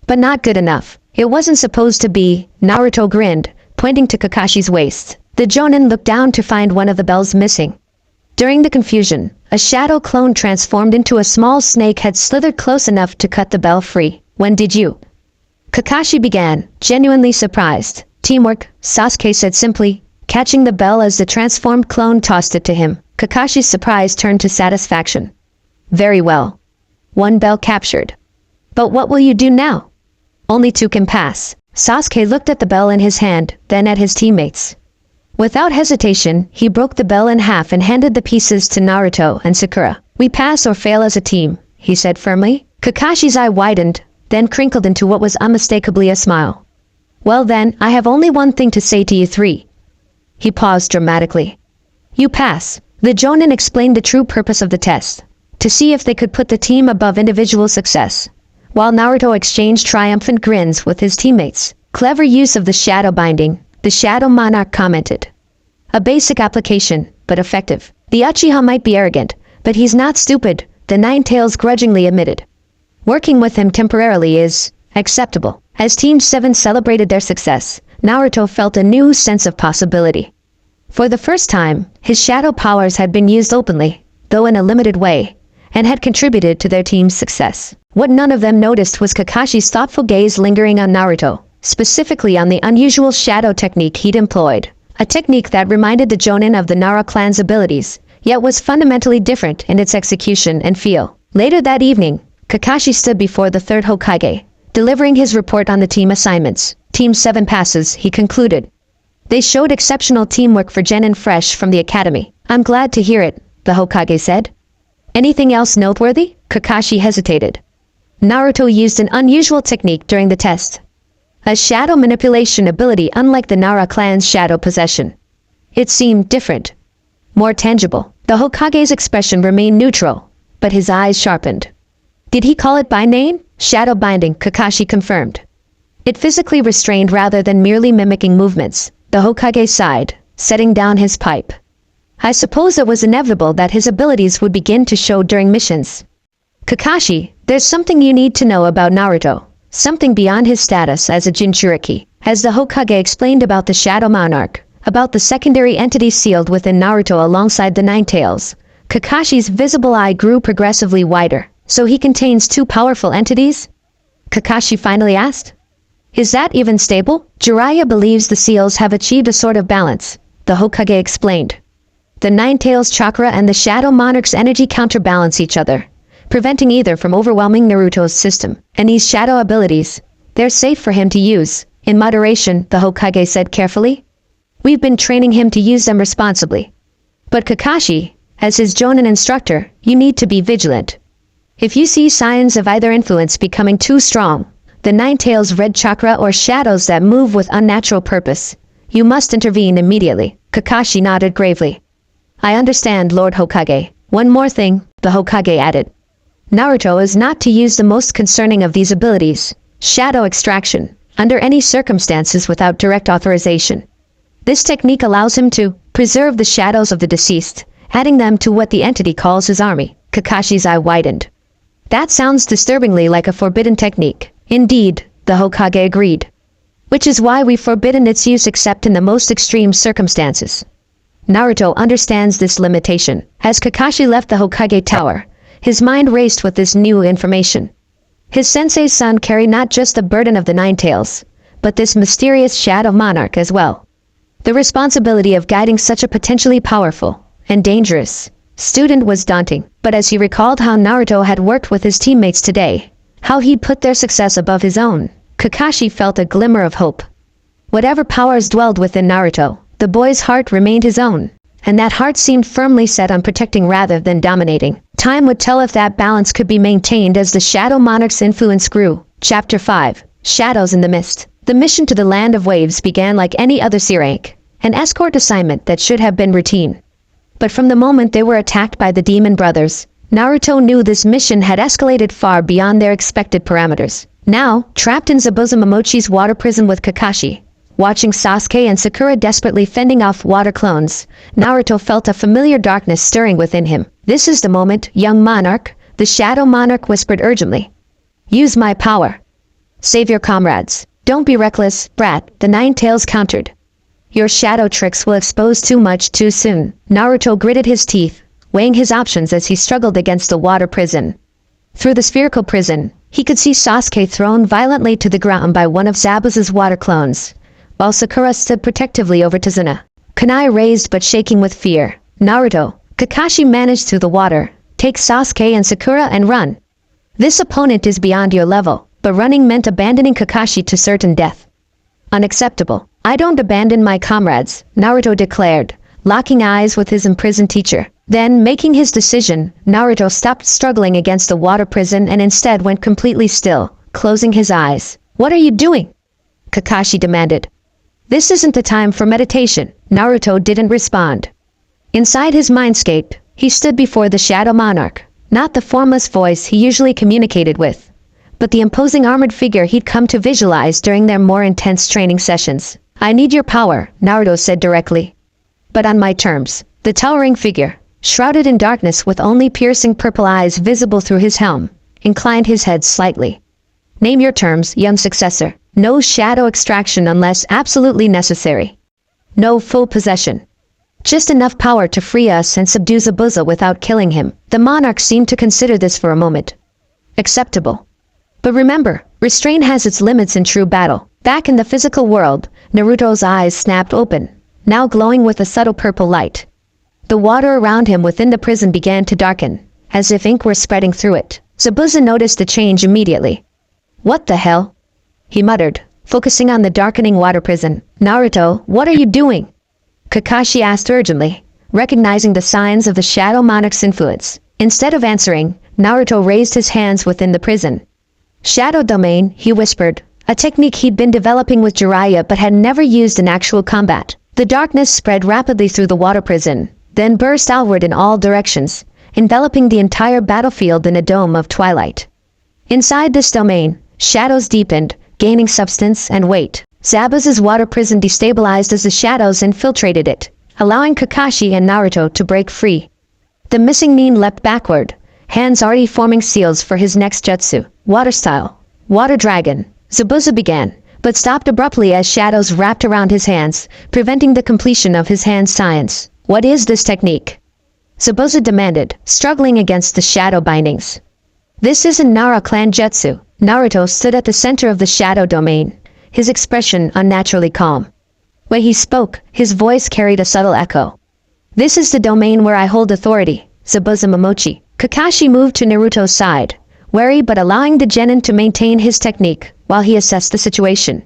But not good enough. It wasn't supposed to be. Naruto grinned, pointing to Kakashi's waist. The Jonin looked down to find one of the bells missing. During the confusion, a shadow clone transformed into a small snake had slithered close enough to cut the bell free. When did you? Kakashi began, genuinely surprised. Teamwork, Sasuke said simply, catching the bell as the transformed clone tossed it to him. Kakashi's surprise turned to satisfaction. Very well. 1 bell captured. But what will you do now? Only 2 can pass. Sasuke looked at the bell in his hand, then at his teammates. Without hesitation, he broke the bell in half and handed the pieces to Naruto and Sakura. We pass or fail as a team, he said firmly. Kakashi's eye widened, then crinkled into what was unmistakably a smile. Well then, I have only one thing to say to you 3. He paused dramatically. You pass. The Jonin explained the true purpose of the test, to see if they could put the team above individual success, while Naruto exchanged triumphant grins with his teammates. Clever use of the shadow binding, the Shadow Monarch commented. A basic application, but effective. The Uchiha might be arrogant, but he's not stupid, the Nine-Tails grudgingly admitted. Working with him temporarily is acceptable. As Team 7 celebrated their success, Naruto felt a new sense of possibility. For the first time, his shadow powers had been used openly, though in a limited way, and had contributed to their team's success. What none of them noticed was Kakashi's thoughtful gaze lingering on Naruto, specifically on the unusual shadow technique he'd employed, a technique that reminded the Jonin of the Nara clan's abilities, yet was fundamentally different in its execution and feel. Later that evening, Kakashi stood before the third Hokage, delivering his report on the team assignments. Team 7 passes, he concluded. They showed exceptional teamwork for Genin fresh from the academy. I'm glad to hear it, the Hokage said. Anything else noteworthy? Kakashi hesitated. Naruto used an unusual technique during the test. A shadow manipulation ability unlike the Nara clan's shadow possession. It seemed different. More tangible. The Hokage's expression remained neutral, but his eyes sharpened. Did he call it by name? Shadow binding, Kakashi confirmed. It physically restrained rather than merely mimicking movements. The Hokage sighed, setting down his pipe. I suppose it was inevitable that his abilities would begin to show during missions. Kakashi, there's something you need to know about Naruto. Something beyond his status as a Jinchuriki. As the Hokage explained about the Shadow Monarch, about the secondary entity sealed within Naruto alongside the Nine Tails, Kakashi's visible eye grew progressively wider. So he contains two powerful entities? Kakashi finally asked. Is that even stable? Jiraiya believes the seals have achieved a sort of balance, the Hokage explained. The Nine Tails chakra and the Shadow Monarch's energy counterbalance each other, preventing either from overwhelming Naruto's system. And these shadow abilities, they're safe for him to use, in moderation, the Hokage said carefully. We've been training him to use them responsibly. But Kakashi, as his Jonin instructor, you need to be vigilant. If you see signs of either influence becoming too strong, the Nine Tails red chakra or shadows that move with unnatural purpose, you must intervene immediately. Kakashi nodded gravely. I understand, Lord Hokage. One more thing, the Hokage added. Naruto is not to use the most concerning of these abilities, shadow extraction, under any circumstances without direct authorization. This technique allows him to preserve the shadows of the deceased, adding them to what the entity calls his army. Kakashi's eye widened. That sounds disturbingly like a forbidden technique. Indeed, the Hokage agreed. Which is why we've forbidden its use except in the most extreme circumstances. Naruto understands this limitation. As Kakashi left the Hokage tower, his mind raced with this new information. His sensei's son carried not just the burden of the Nine Tails, but this mysterious Shadow Monarch as well. The responsibility of guiding such a potentially powerful and dangerous student was daunting, but as he recalled how Naruto had worked with his teammates today, how he'd put their success above his own, Kakashi felt a glimmer of hope. Whatever powers dwelled within Naruto, the boy's heart remained his own, and that heart seemed firmly set on protecting rather than dominating. Time would tell if that balance could be maintained as the Shadow Monarch's influence grew. Chapter 5. Shadows in the Mist. The mission to the Land of Waves began like any other C rank, an escort assignment that should have been routine. But from the moment they were attacked by the Demon Brothers, Naruto knew this mission had escalated far beyond their expected parameters. Now, trapped in Zabuza Momochi's water prison with Kakashi, watching Sasuke and Sakura desperately fending off water clones, Naruto felt a familiar darkness stirring within him. This is the moment, young monarch, the Shadow Monarch whispered urgently. Use my power. Save your comrades. Don't be reckless, brat, the Nine Tails countered. Your shadow tricks will expose too much too soon. Naruto gritted his teeth, weighing his options as he struggled against the water prison. Through the spherical prison, he could see Sasuke thrown violently to the ground by one of Zabuza's water clones, while Sakura stood protectively over Tazuna. Kunai raised but shaking with fear. Naruto, Kakashi managed through the water, take Sasuke and Sakura and run. This opponent is beyond your level, but running meant abandoning Kakashi to certain death. Unacceptable. I don't abandon my comrades, Naruto declared, locking eyes with his imprisoned teacher. Then, making his decision, Naruto stopped struggling against the water prison and instead went completely still, closing his eyes. What are you doing? Kakashi demanded. This isn't the time for meditation. Naruto didn't respond. Inside his mindscape, he stood before the Shadow Monarch, not the formless voice he usually communicated with, but the imposing armored figure he'd come to visualize during their more intense training sessions. I need your power, Naruto said directly. But on my terms. The towering figure, shrouded in darkness with only piercing purple eyes visible through his helm, inclined his head slightly. Name your terms, young successor. No shadow extraction unless absolutely necessary. No full possession. Just enough power to free us and subdue Zabuza without killing him. The monarch seemed to consider this for a moment. Acceptable. But remember, restraint has its limits in true battle. Back in the physical world, Naruto's eyes snapped open, now glowing with a subtle purple light. The water around him within the prison began to darken, as if ink were spreading through it. Zabuza noticed the change immediately. "What the hell?" he muttered, focusing on the darkening water prison. "Naruto, what are you doing?" Kakashi asked urgently, recognizing the signs of the Shadow Monarch's influence. Instead of answering, Naruto raised his hands within the prison. "Shadow Domain," he whispered, a technique he'd been developing with Jiraiya but had never used in actual combat. The darkness spread rapidly through the water prison, then burst outward in all directions, enveloping the entire battlefield in a dome of twilight. Inside this domain, shadows deepened, gaining substance and weight. Zabuza's water prison destabilized as the shadows infiltrated it, allowing Kakashi and Naruto to break free. The missing Nin leapt backward, hands already forming seals for his next jutsu. "Water style. Water dragon," Zabuza began, but stopped abruptly as shadows wrapped around his hands, preventing the completion of his hand science. "What is this technique?" Zabuza demanded, struggling against the shadow bindings. "This isn't Nara clan jutsu." Naruto stood at the center of the shadow domain, his expression unnaturally calm. When he spoke, his voice carried a subtle echo. "This is the domain where I hold authority, Zabuza Momochi." Kakashi moved to Naruto's side, wary but allowing the genin to maintain his technique while he assessed the situation.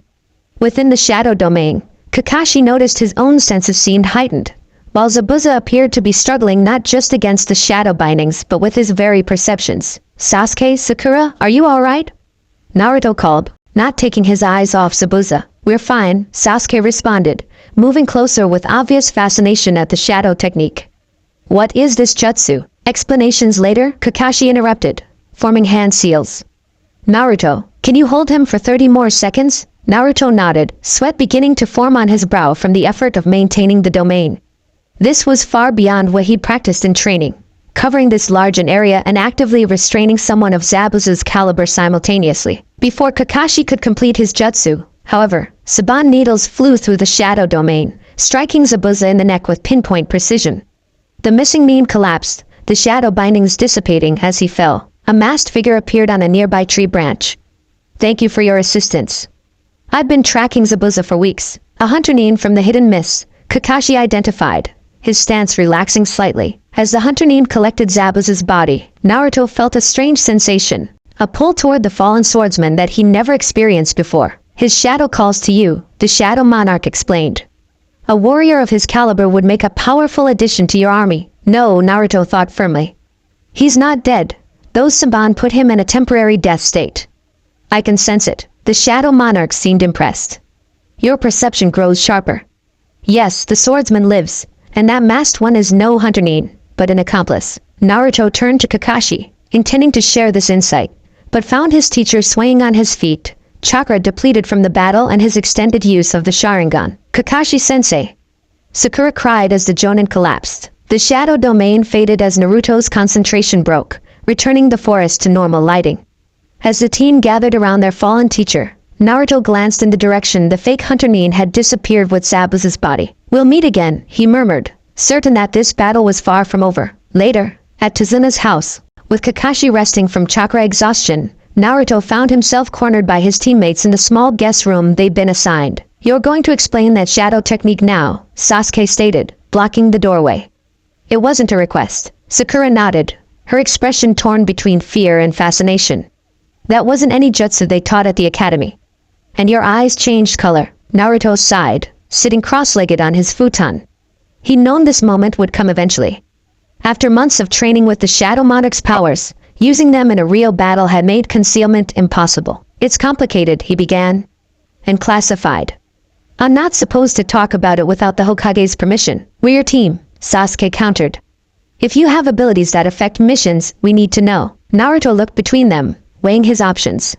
Within the shadow domain, Kakashi noticed his own senses seemed heightened, while Zabuza appeared to be struggling not just against the shadow bindings but with his very perceptions. "Sasuke, Sakura, are you alright?" Naruto called, not taking his eyes off Zabuza. "We're fine," Sasuke responded, moving closer with obvious fascination at the shadow technique. "What is this jutsu?" Explanations later, Kakashi interrupted, forming hand seals. "Naruto, can you hold him for 30 more seconds?" Naruto nodded, sweat beginning to form on his brow from the effort of maintaining the domain. This was far beyond what he'd practiced in training, covering this large an area and actively restraining someone of Zabuza's caliber simultaneously. Before Kakashi could complete his jutsu, however, Saban needles flew through the shadow domain, striking Zabuza in the neck with pinpoint precision. The missing Nin collapsed, the shadow bindings dissipating as he fell. A masked figure appeared on a nearby tree branch. "Thank you for your assistance. I've been tracking Zabuza for weeks." A hunter Nin from the hidden mists, Kakashi identified, his stance relaxing slightly. As the hunter Nin collected Zabuza's body, Naruto felt a strange sensation, a pull toward the fallen swordsman that he never experienced before. "His shadow calls to you," the Shadow Monarch explained. "A warrior of his caliber would make a powerful addition to your army." "No," Naruto thought firmly. "He's not dead. Those Saban put him in a temporary death state." "I can sense it." The Shadow Monarch seemed impressed. "Your perception grows sharper." "Yes, the swordsman lives, and that masked one is no hunter Nin, but an accomplice." Naruto turned to Kakashi, intending to share this insight, but found his teacher swaying on his feet, chakra depleted from the battle and his extended use of the Sharingan. "Kakashi-sensei!" Sakura cried as the Jonin collapsed. The shadow domain faded as Naruto's concentration broke, returning the forest to normal lighting. As the teen gathered around their fallen teacher, Naruto glanced in the direction the fake hunter Nin had disappeared with Zabuza's body. "We'll meet again," he murmured, certain that this battle was far from over. Later, at Tazuna's house, with Kakashi resting from chakra exhaustion, Naruto found himself cornered by his teammates in the small guest room they'd been assigned. "You're going to explain that shadow technique now," Sasuke stated, blocking the doorway. It wasn't a request. Sakura nodded, her expression torn between fear and fascination. "That wasn't any jutsu they taught at the academy." "And your eyes changed color." Naruto sighed, sitting cross-legged on his futon. He'd known this moment would come eventually. After months of training with the Shadow Monarch's powers, using them in a real battle had made concealment impossible. "It's complicated," he began. "And classified. I'm not supposed to talk about it without the Hokage's permission." "We're your team," Sasuke countered. "If you have abilities that affect missions, we need to know." Naruto looked between them, weighing his options.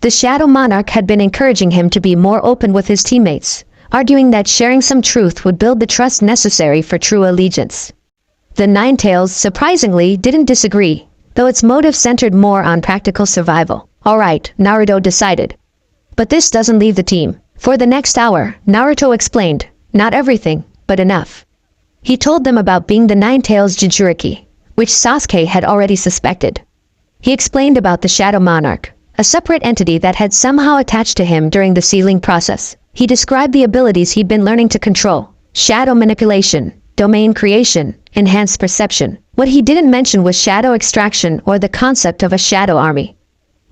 The Shadow Monarch had been encouraging him to be more open with his teammates, arguing that sharing some truth would build the trust necessary for true allegiance. The Ninetales, surprisingly, didn't disagree, though its motive centered more on practical survival. "All right," Naruto decided. "But this doesn't leave the team." For the next hour, Naruto explained, not everything, but enough. He told them about being the Ninetales Jinchuriki, which Sasuke had already suspected. He explained about the Shadow Monarch, a separate entity that had somehow attached to him during the sealing process. He described the abilities he'd been learning to control: shadow manipulation, domain creation, enhanced perception. What he didn't mention was shadow extraction or the concept of a shadow army.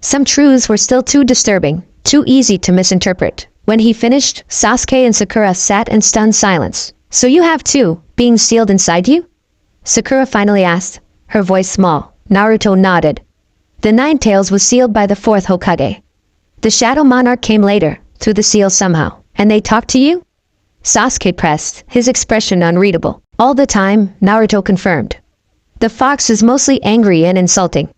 Some truths were still too disturbing, too easy to misinterpret. When he finished, Sasuke and Sakura sat in stunned silence. "So you have two beings sealed inside you?" Sakura finally asked, her voice small. Naruto nodded. The Nine Tails was sealed by the fourth Hokage. The Shadow Monarch came later, through the seal somehow. "And they talked to you?" Sasuke pressed, his expression unreadable. "All the time," Naruto confirmed. "The fox is mostly angry and insulting.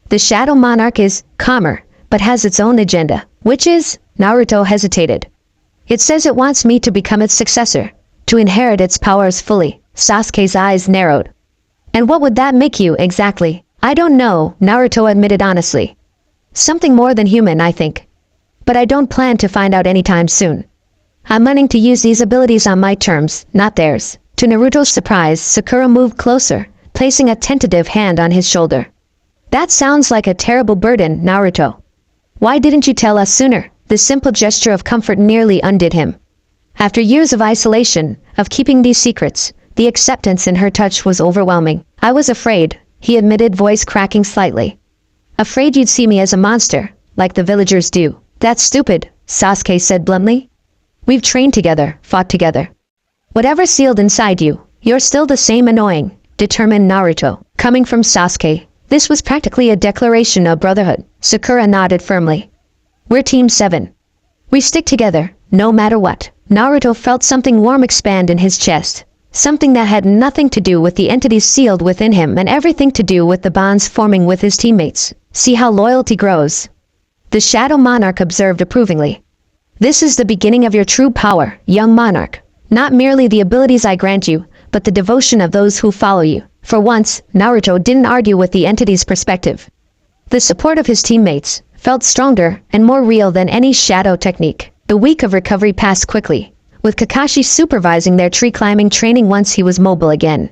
The Shadow Monarch is calmer, but has its own agenda." "Which is?" Naruto hesitated. "It says it wants me to become its successor, to inherit its powers fully." Sasuke's eyes narrowed. "And what would that make you, exactly?" "I don't know," Naruto admitted honestly. "Something more than human, I think. But I don't plan to find out anytime soon. I'm learning to use these abilities on my terms, not theirs." To Naruto's surprise, Sakura moved closer, placing a tentative hand on his shoulder. "That sounds like a terrible burden, Naruto. Why didn't you tell us sooner?" The simple gesture of comfort nearly undid him. After years of isolation, of keeping these secrets, the acceptance in her touch was overwhelming. "I was afraid," he admitted, voice cracking slightly. "Afraid you'd see me as a monster, like the villagers do." "That's stupid," Sasuke said bluntly. "We've trained together, fought together. Whatever's sealed inside you, you're still the same annoying, determined Naruto." Coming from Sasuke, this was practically a declaration of brotherhood. Sakura nodded firmly. "We're Team 7. We stick together, no matter what." Naruto felt something warm expand in his chest. Something that had nothing to do with the entities sealed within him and everything to do with the bonds forming with his teammates. "See how loyalty grows." The Shadow Monarch observed approvingly. "This is the beginning of your true power, young monarch. Not merely the abilities I grant you, but the devotion of those who follow you." For once, Naruto didn't argue with the entity's perspective. The support of his teammates felt stronger and more real than any shadow technique. The week of recovery passed quickly, with Kakashi supervising their tree-climbing training once he was mobile again.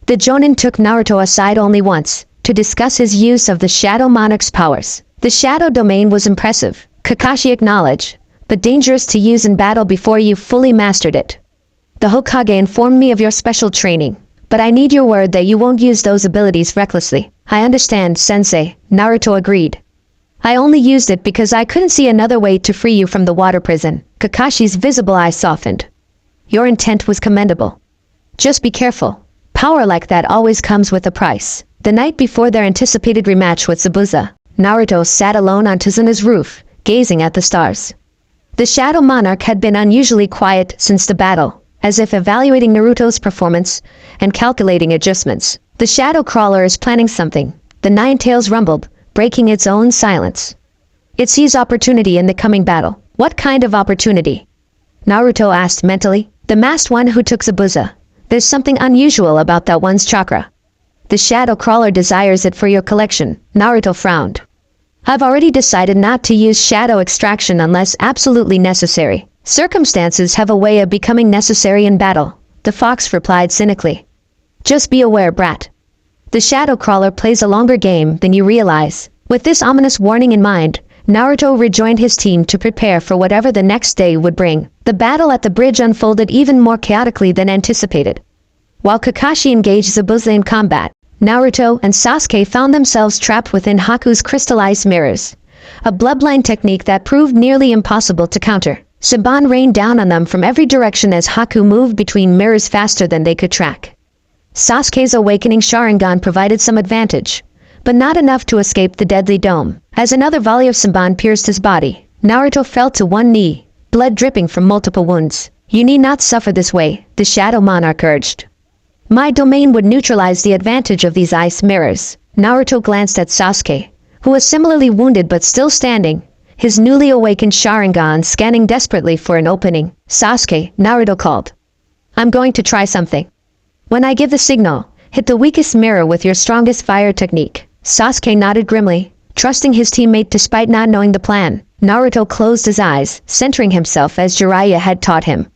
The Jonin took Naruto aside only once, to discuss his use of the Shadow Monarch's powers. The Shadow Domain was impressive, Kakashi acknowledged, but dangerous to use in battle before you fully mastered it. "The Hokage informed me of your special training, but I need your word that you won't use those abilities recklessly." "I understand, Sensei," Naruto agreed. "I only used it because I couldn't see another way to free you from the water prison." Kakashi's visible eyes softened. "Your intent was commendable. Just be careful. Power like that always comes with a price." The night before their anticipated rematch with Zabuza, Naruto sat alone on Tizuna's roof, gazing at the stars. The Shadow Monarch had been unusually quiet since the battle, as if evaluating Naruto's performance and calculating adjustments. "The Shadow Crawler is planning something," the Nine Tails rumbled, breaking its own silence. "It sees opportunity in the coming battle." "What kind of opportunity?" Naruto asked mentally. "The masked one who took Zabuza. There's something unusual about that one's chakra. The Shadow Crawler desires it for your collection." Naruto frowned. "I've already decided not to use shadow extraction unless absolutely necessary. Circumstances have a way of becoming necessary in battle," the fox replied cynically. "Just be aware, brat. The Shadow Crawler plays a longer game than you realize." With this ominous warning in mind, Naruto rejoined his team to prepare for whatever the next day would bring. The battle at the bridge unfolded even more chaotically than anticipated. While Kakashi engaged Zabuza in combat, Naruto and Sasuke found themselves trapped within Haku's crystallized mirrors, a bloodline technique that proved nearly impossible to counter. Saban rained down on them from every direction as Haku moved between mirrors faster than they could track. Sasuke's awakening Sharingan provided some advantage, but not enough to escape the deadly dome. As another volley of Saban pierced his body, Naruto fell to one knee, blood dripping from multiple wounds. "You need not suffer this way," the Shadow Monarch urged. "My domain would neutralize the advantage of these ice mirrors." Naruto glanced at Sasuke, who was similarly wounded but still standing, his newly awakened Sharingan scanning desperately for an opening. "Sasuke," Naruto called. "I'm going to try something. When I give the signal, hit the weakest mirror with your strongest fire technique." Sasuke nodded grimly, trusting his teammate despite not knowing the plan. Naruto closed his eyes, centering himself as Jiraiya had taught him.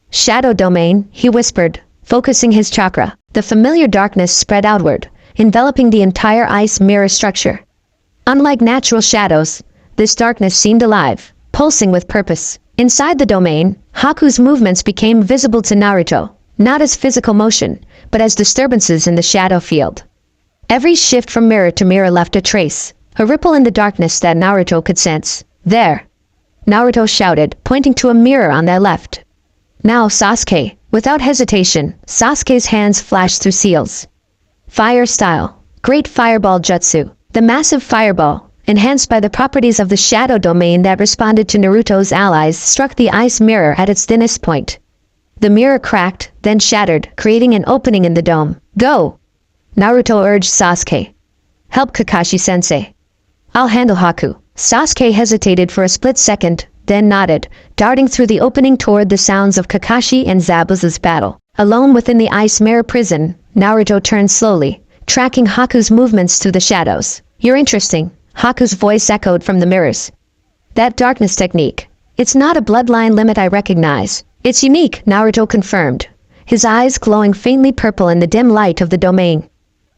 "Shadow Domain," he whispered, focusing his chakra. The familiar darkness spread outward, enveloping the entire ice mirror structure. Unlike natural shadows, this darkness seemed alive, pulsing with purpose. Inside the domain, Haku's movements became visible to Naruto, not as physical motion, but as disturbances in the shadow field. Every shift from mirror to mirror left a trace, a ripple in the darkness that Naruto could sense. There! Naruto shouted, pointing to a mirror on their left. Now Sasuke. Without hesitation, Sasuke's hands flashed through seals. Fire style. Great fireball jutsu. The massive fireball, enhanced by the properties of the shadow domain that responded to Naruto's allies, struck the ice mirror at its thinnest point. The mirror cracked, then shattered, creating an opening in the dome. Go! Naruto urged Sasuke. Help Kakashi-sensei. I'll handle Haku. Sasuke hesitated for a split second, then nodded, darting through the opening toward the sounds of Kakashi and Zabuza's battle. Alone within the ice mirror prison, Naruto turned slowly, tracking Haku's movements through the shadows. You're interesting, Haku's voice echoed from the mirrors. That darkness technique. It's not a bloodline limit I recognize. It's unique, Naruto confirmed, his eyes glowing faintly purple in the dim light of the domain.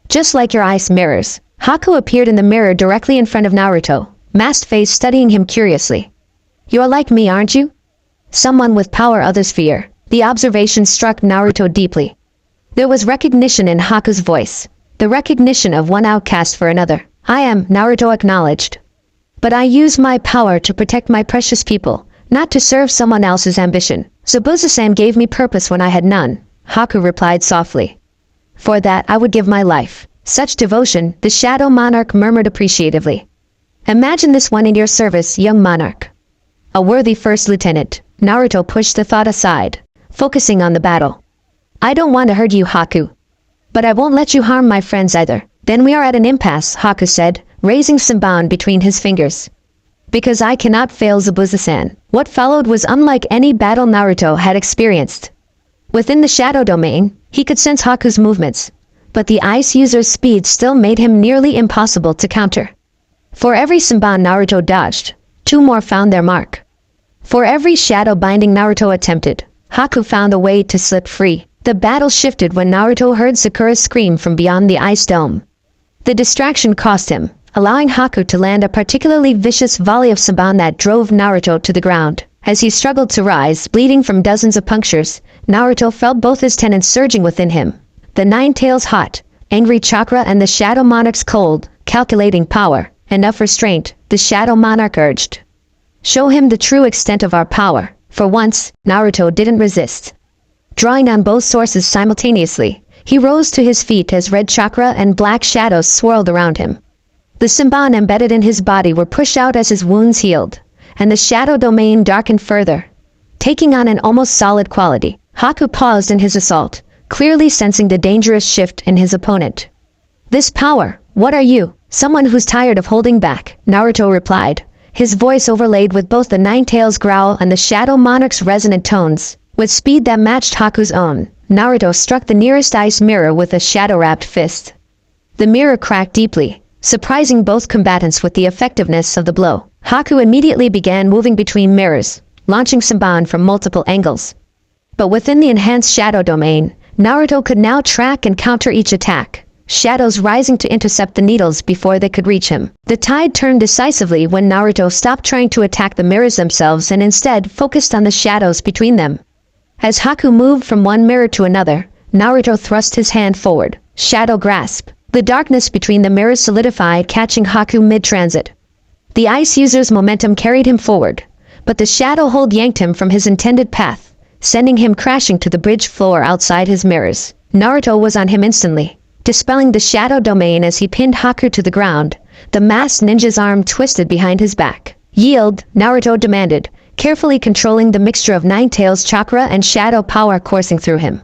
Just like your ice mirrors. Haku appeared in the mirror directly in front of Naruto, masked face studying him curiously. You're like me, aren't you? Someone with power others fear. The observation struck Naruto deeply. There was recognition in Haku's voice, the recognition of one outcast for another. I am, Naruto acknowledged. But I use my power to protect my precious people, not to serve someone else's ambition. Zabuza-san gave me purpose when I had none, Haku replied softly. For that I would give my life. Such devotion, the Shadow Monarch murmured appreciatively. Imagine this one in your service, young monarch. A worthy first lieutenant. Naruto pushed the thought aside, focusing on the battle. I don't want to hurt you, Haku. But I won't let you harm my friends either. Then we are at an impasse, Haku said, raising Sanban between his fingers. Because I cannot fail Zabuza-san. What followed was unlike any battle Naruto had experienced. Within the shadow domain, he could sense Haku's movements, but the ice user's speed still made him nearly impossible to counter. For every Sanban Naruto dodged, two more found their mark. For every shadow binding Naruto attempted, Haku found a way to slip free. The battle shifted when Naruto heard Sakura's scream from beyond the ice dome. The distraction cost him, allowing Haku to land a particularly vicious volley of Sanban that drove Naruto to the ground. As he struggled to rise, bleeding from dozens of punctures, Naruto felt both his tenets surging within him. The Nine Tails' hot, angry chakra and the Shadow Monarch's cold, calculating power. Enough restraint, the Shadow Monarch urged. Show him the true extent of our power. For once, Naruto didn't resist. Drawing on both sources simultaneously, he rose to his feet as red chakra and black shadows swirled around him. The Sanban embedded in his body were pushed out as his wounds healed, and the shadow domain darkened further, taking on an almost solid quality. Haku paused in his assault, clearly sensing the dangerous shift in his opponent. This power, what are you? Someone who's tired of holding back, Naruto replied, his voice overlaid with both the Nine Tails growl and the Shadow Monarch's resonant tones. With speed that matched Haku's own, Naruto struck the nearest ice mirror with a shadow-wrapped fist. The mirror cracked deeply, surprising both combatants with the effectiveness of the blow. Haku immediately began moving between mirrors, launching Sanban from multiple angles. But within the enhanced shadow domain, Naruto could now track and counter each attack, shadows rising to intercept the needles before they could reach him. The tide turned decisively when Naruto stopped trying to attack the mirrors themselves and instead focused on the shadows between them. As Haku moved from one mirror to another, Naruto thrust his hand forward, shadow grasp. The darkness between the mirrors solidified, catching Haku mid-transit. The ice user's momentum carried him forward, but the shadow hold yanked him from his intended path, sending him crashing to the bridge floor outside his mirrors. Naruto was on him instantly, dispelling the shadow domain as he pinned Haku to the ground. The masked ninja's arm twisted behind his back. Yield, Naruto demanded, carefully controlling the mixture of Nine Tails chakra and shadow power coursing through him.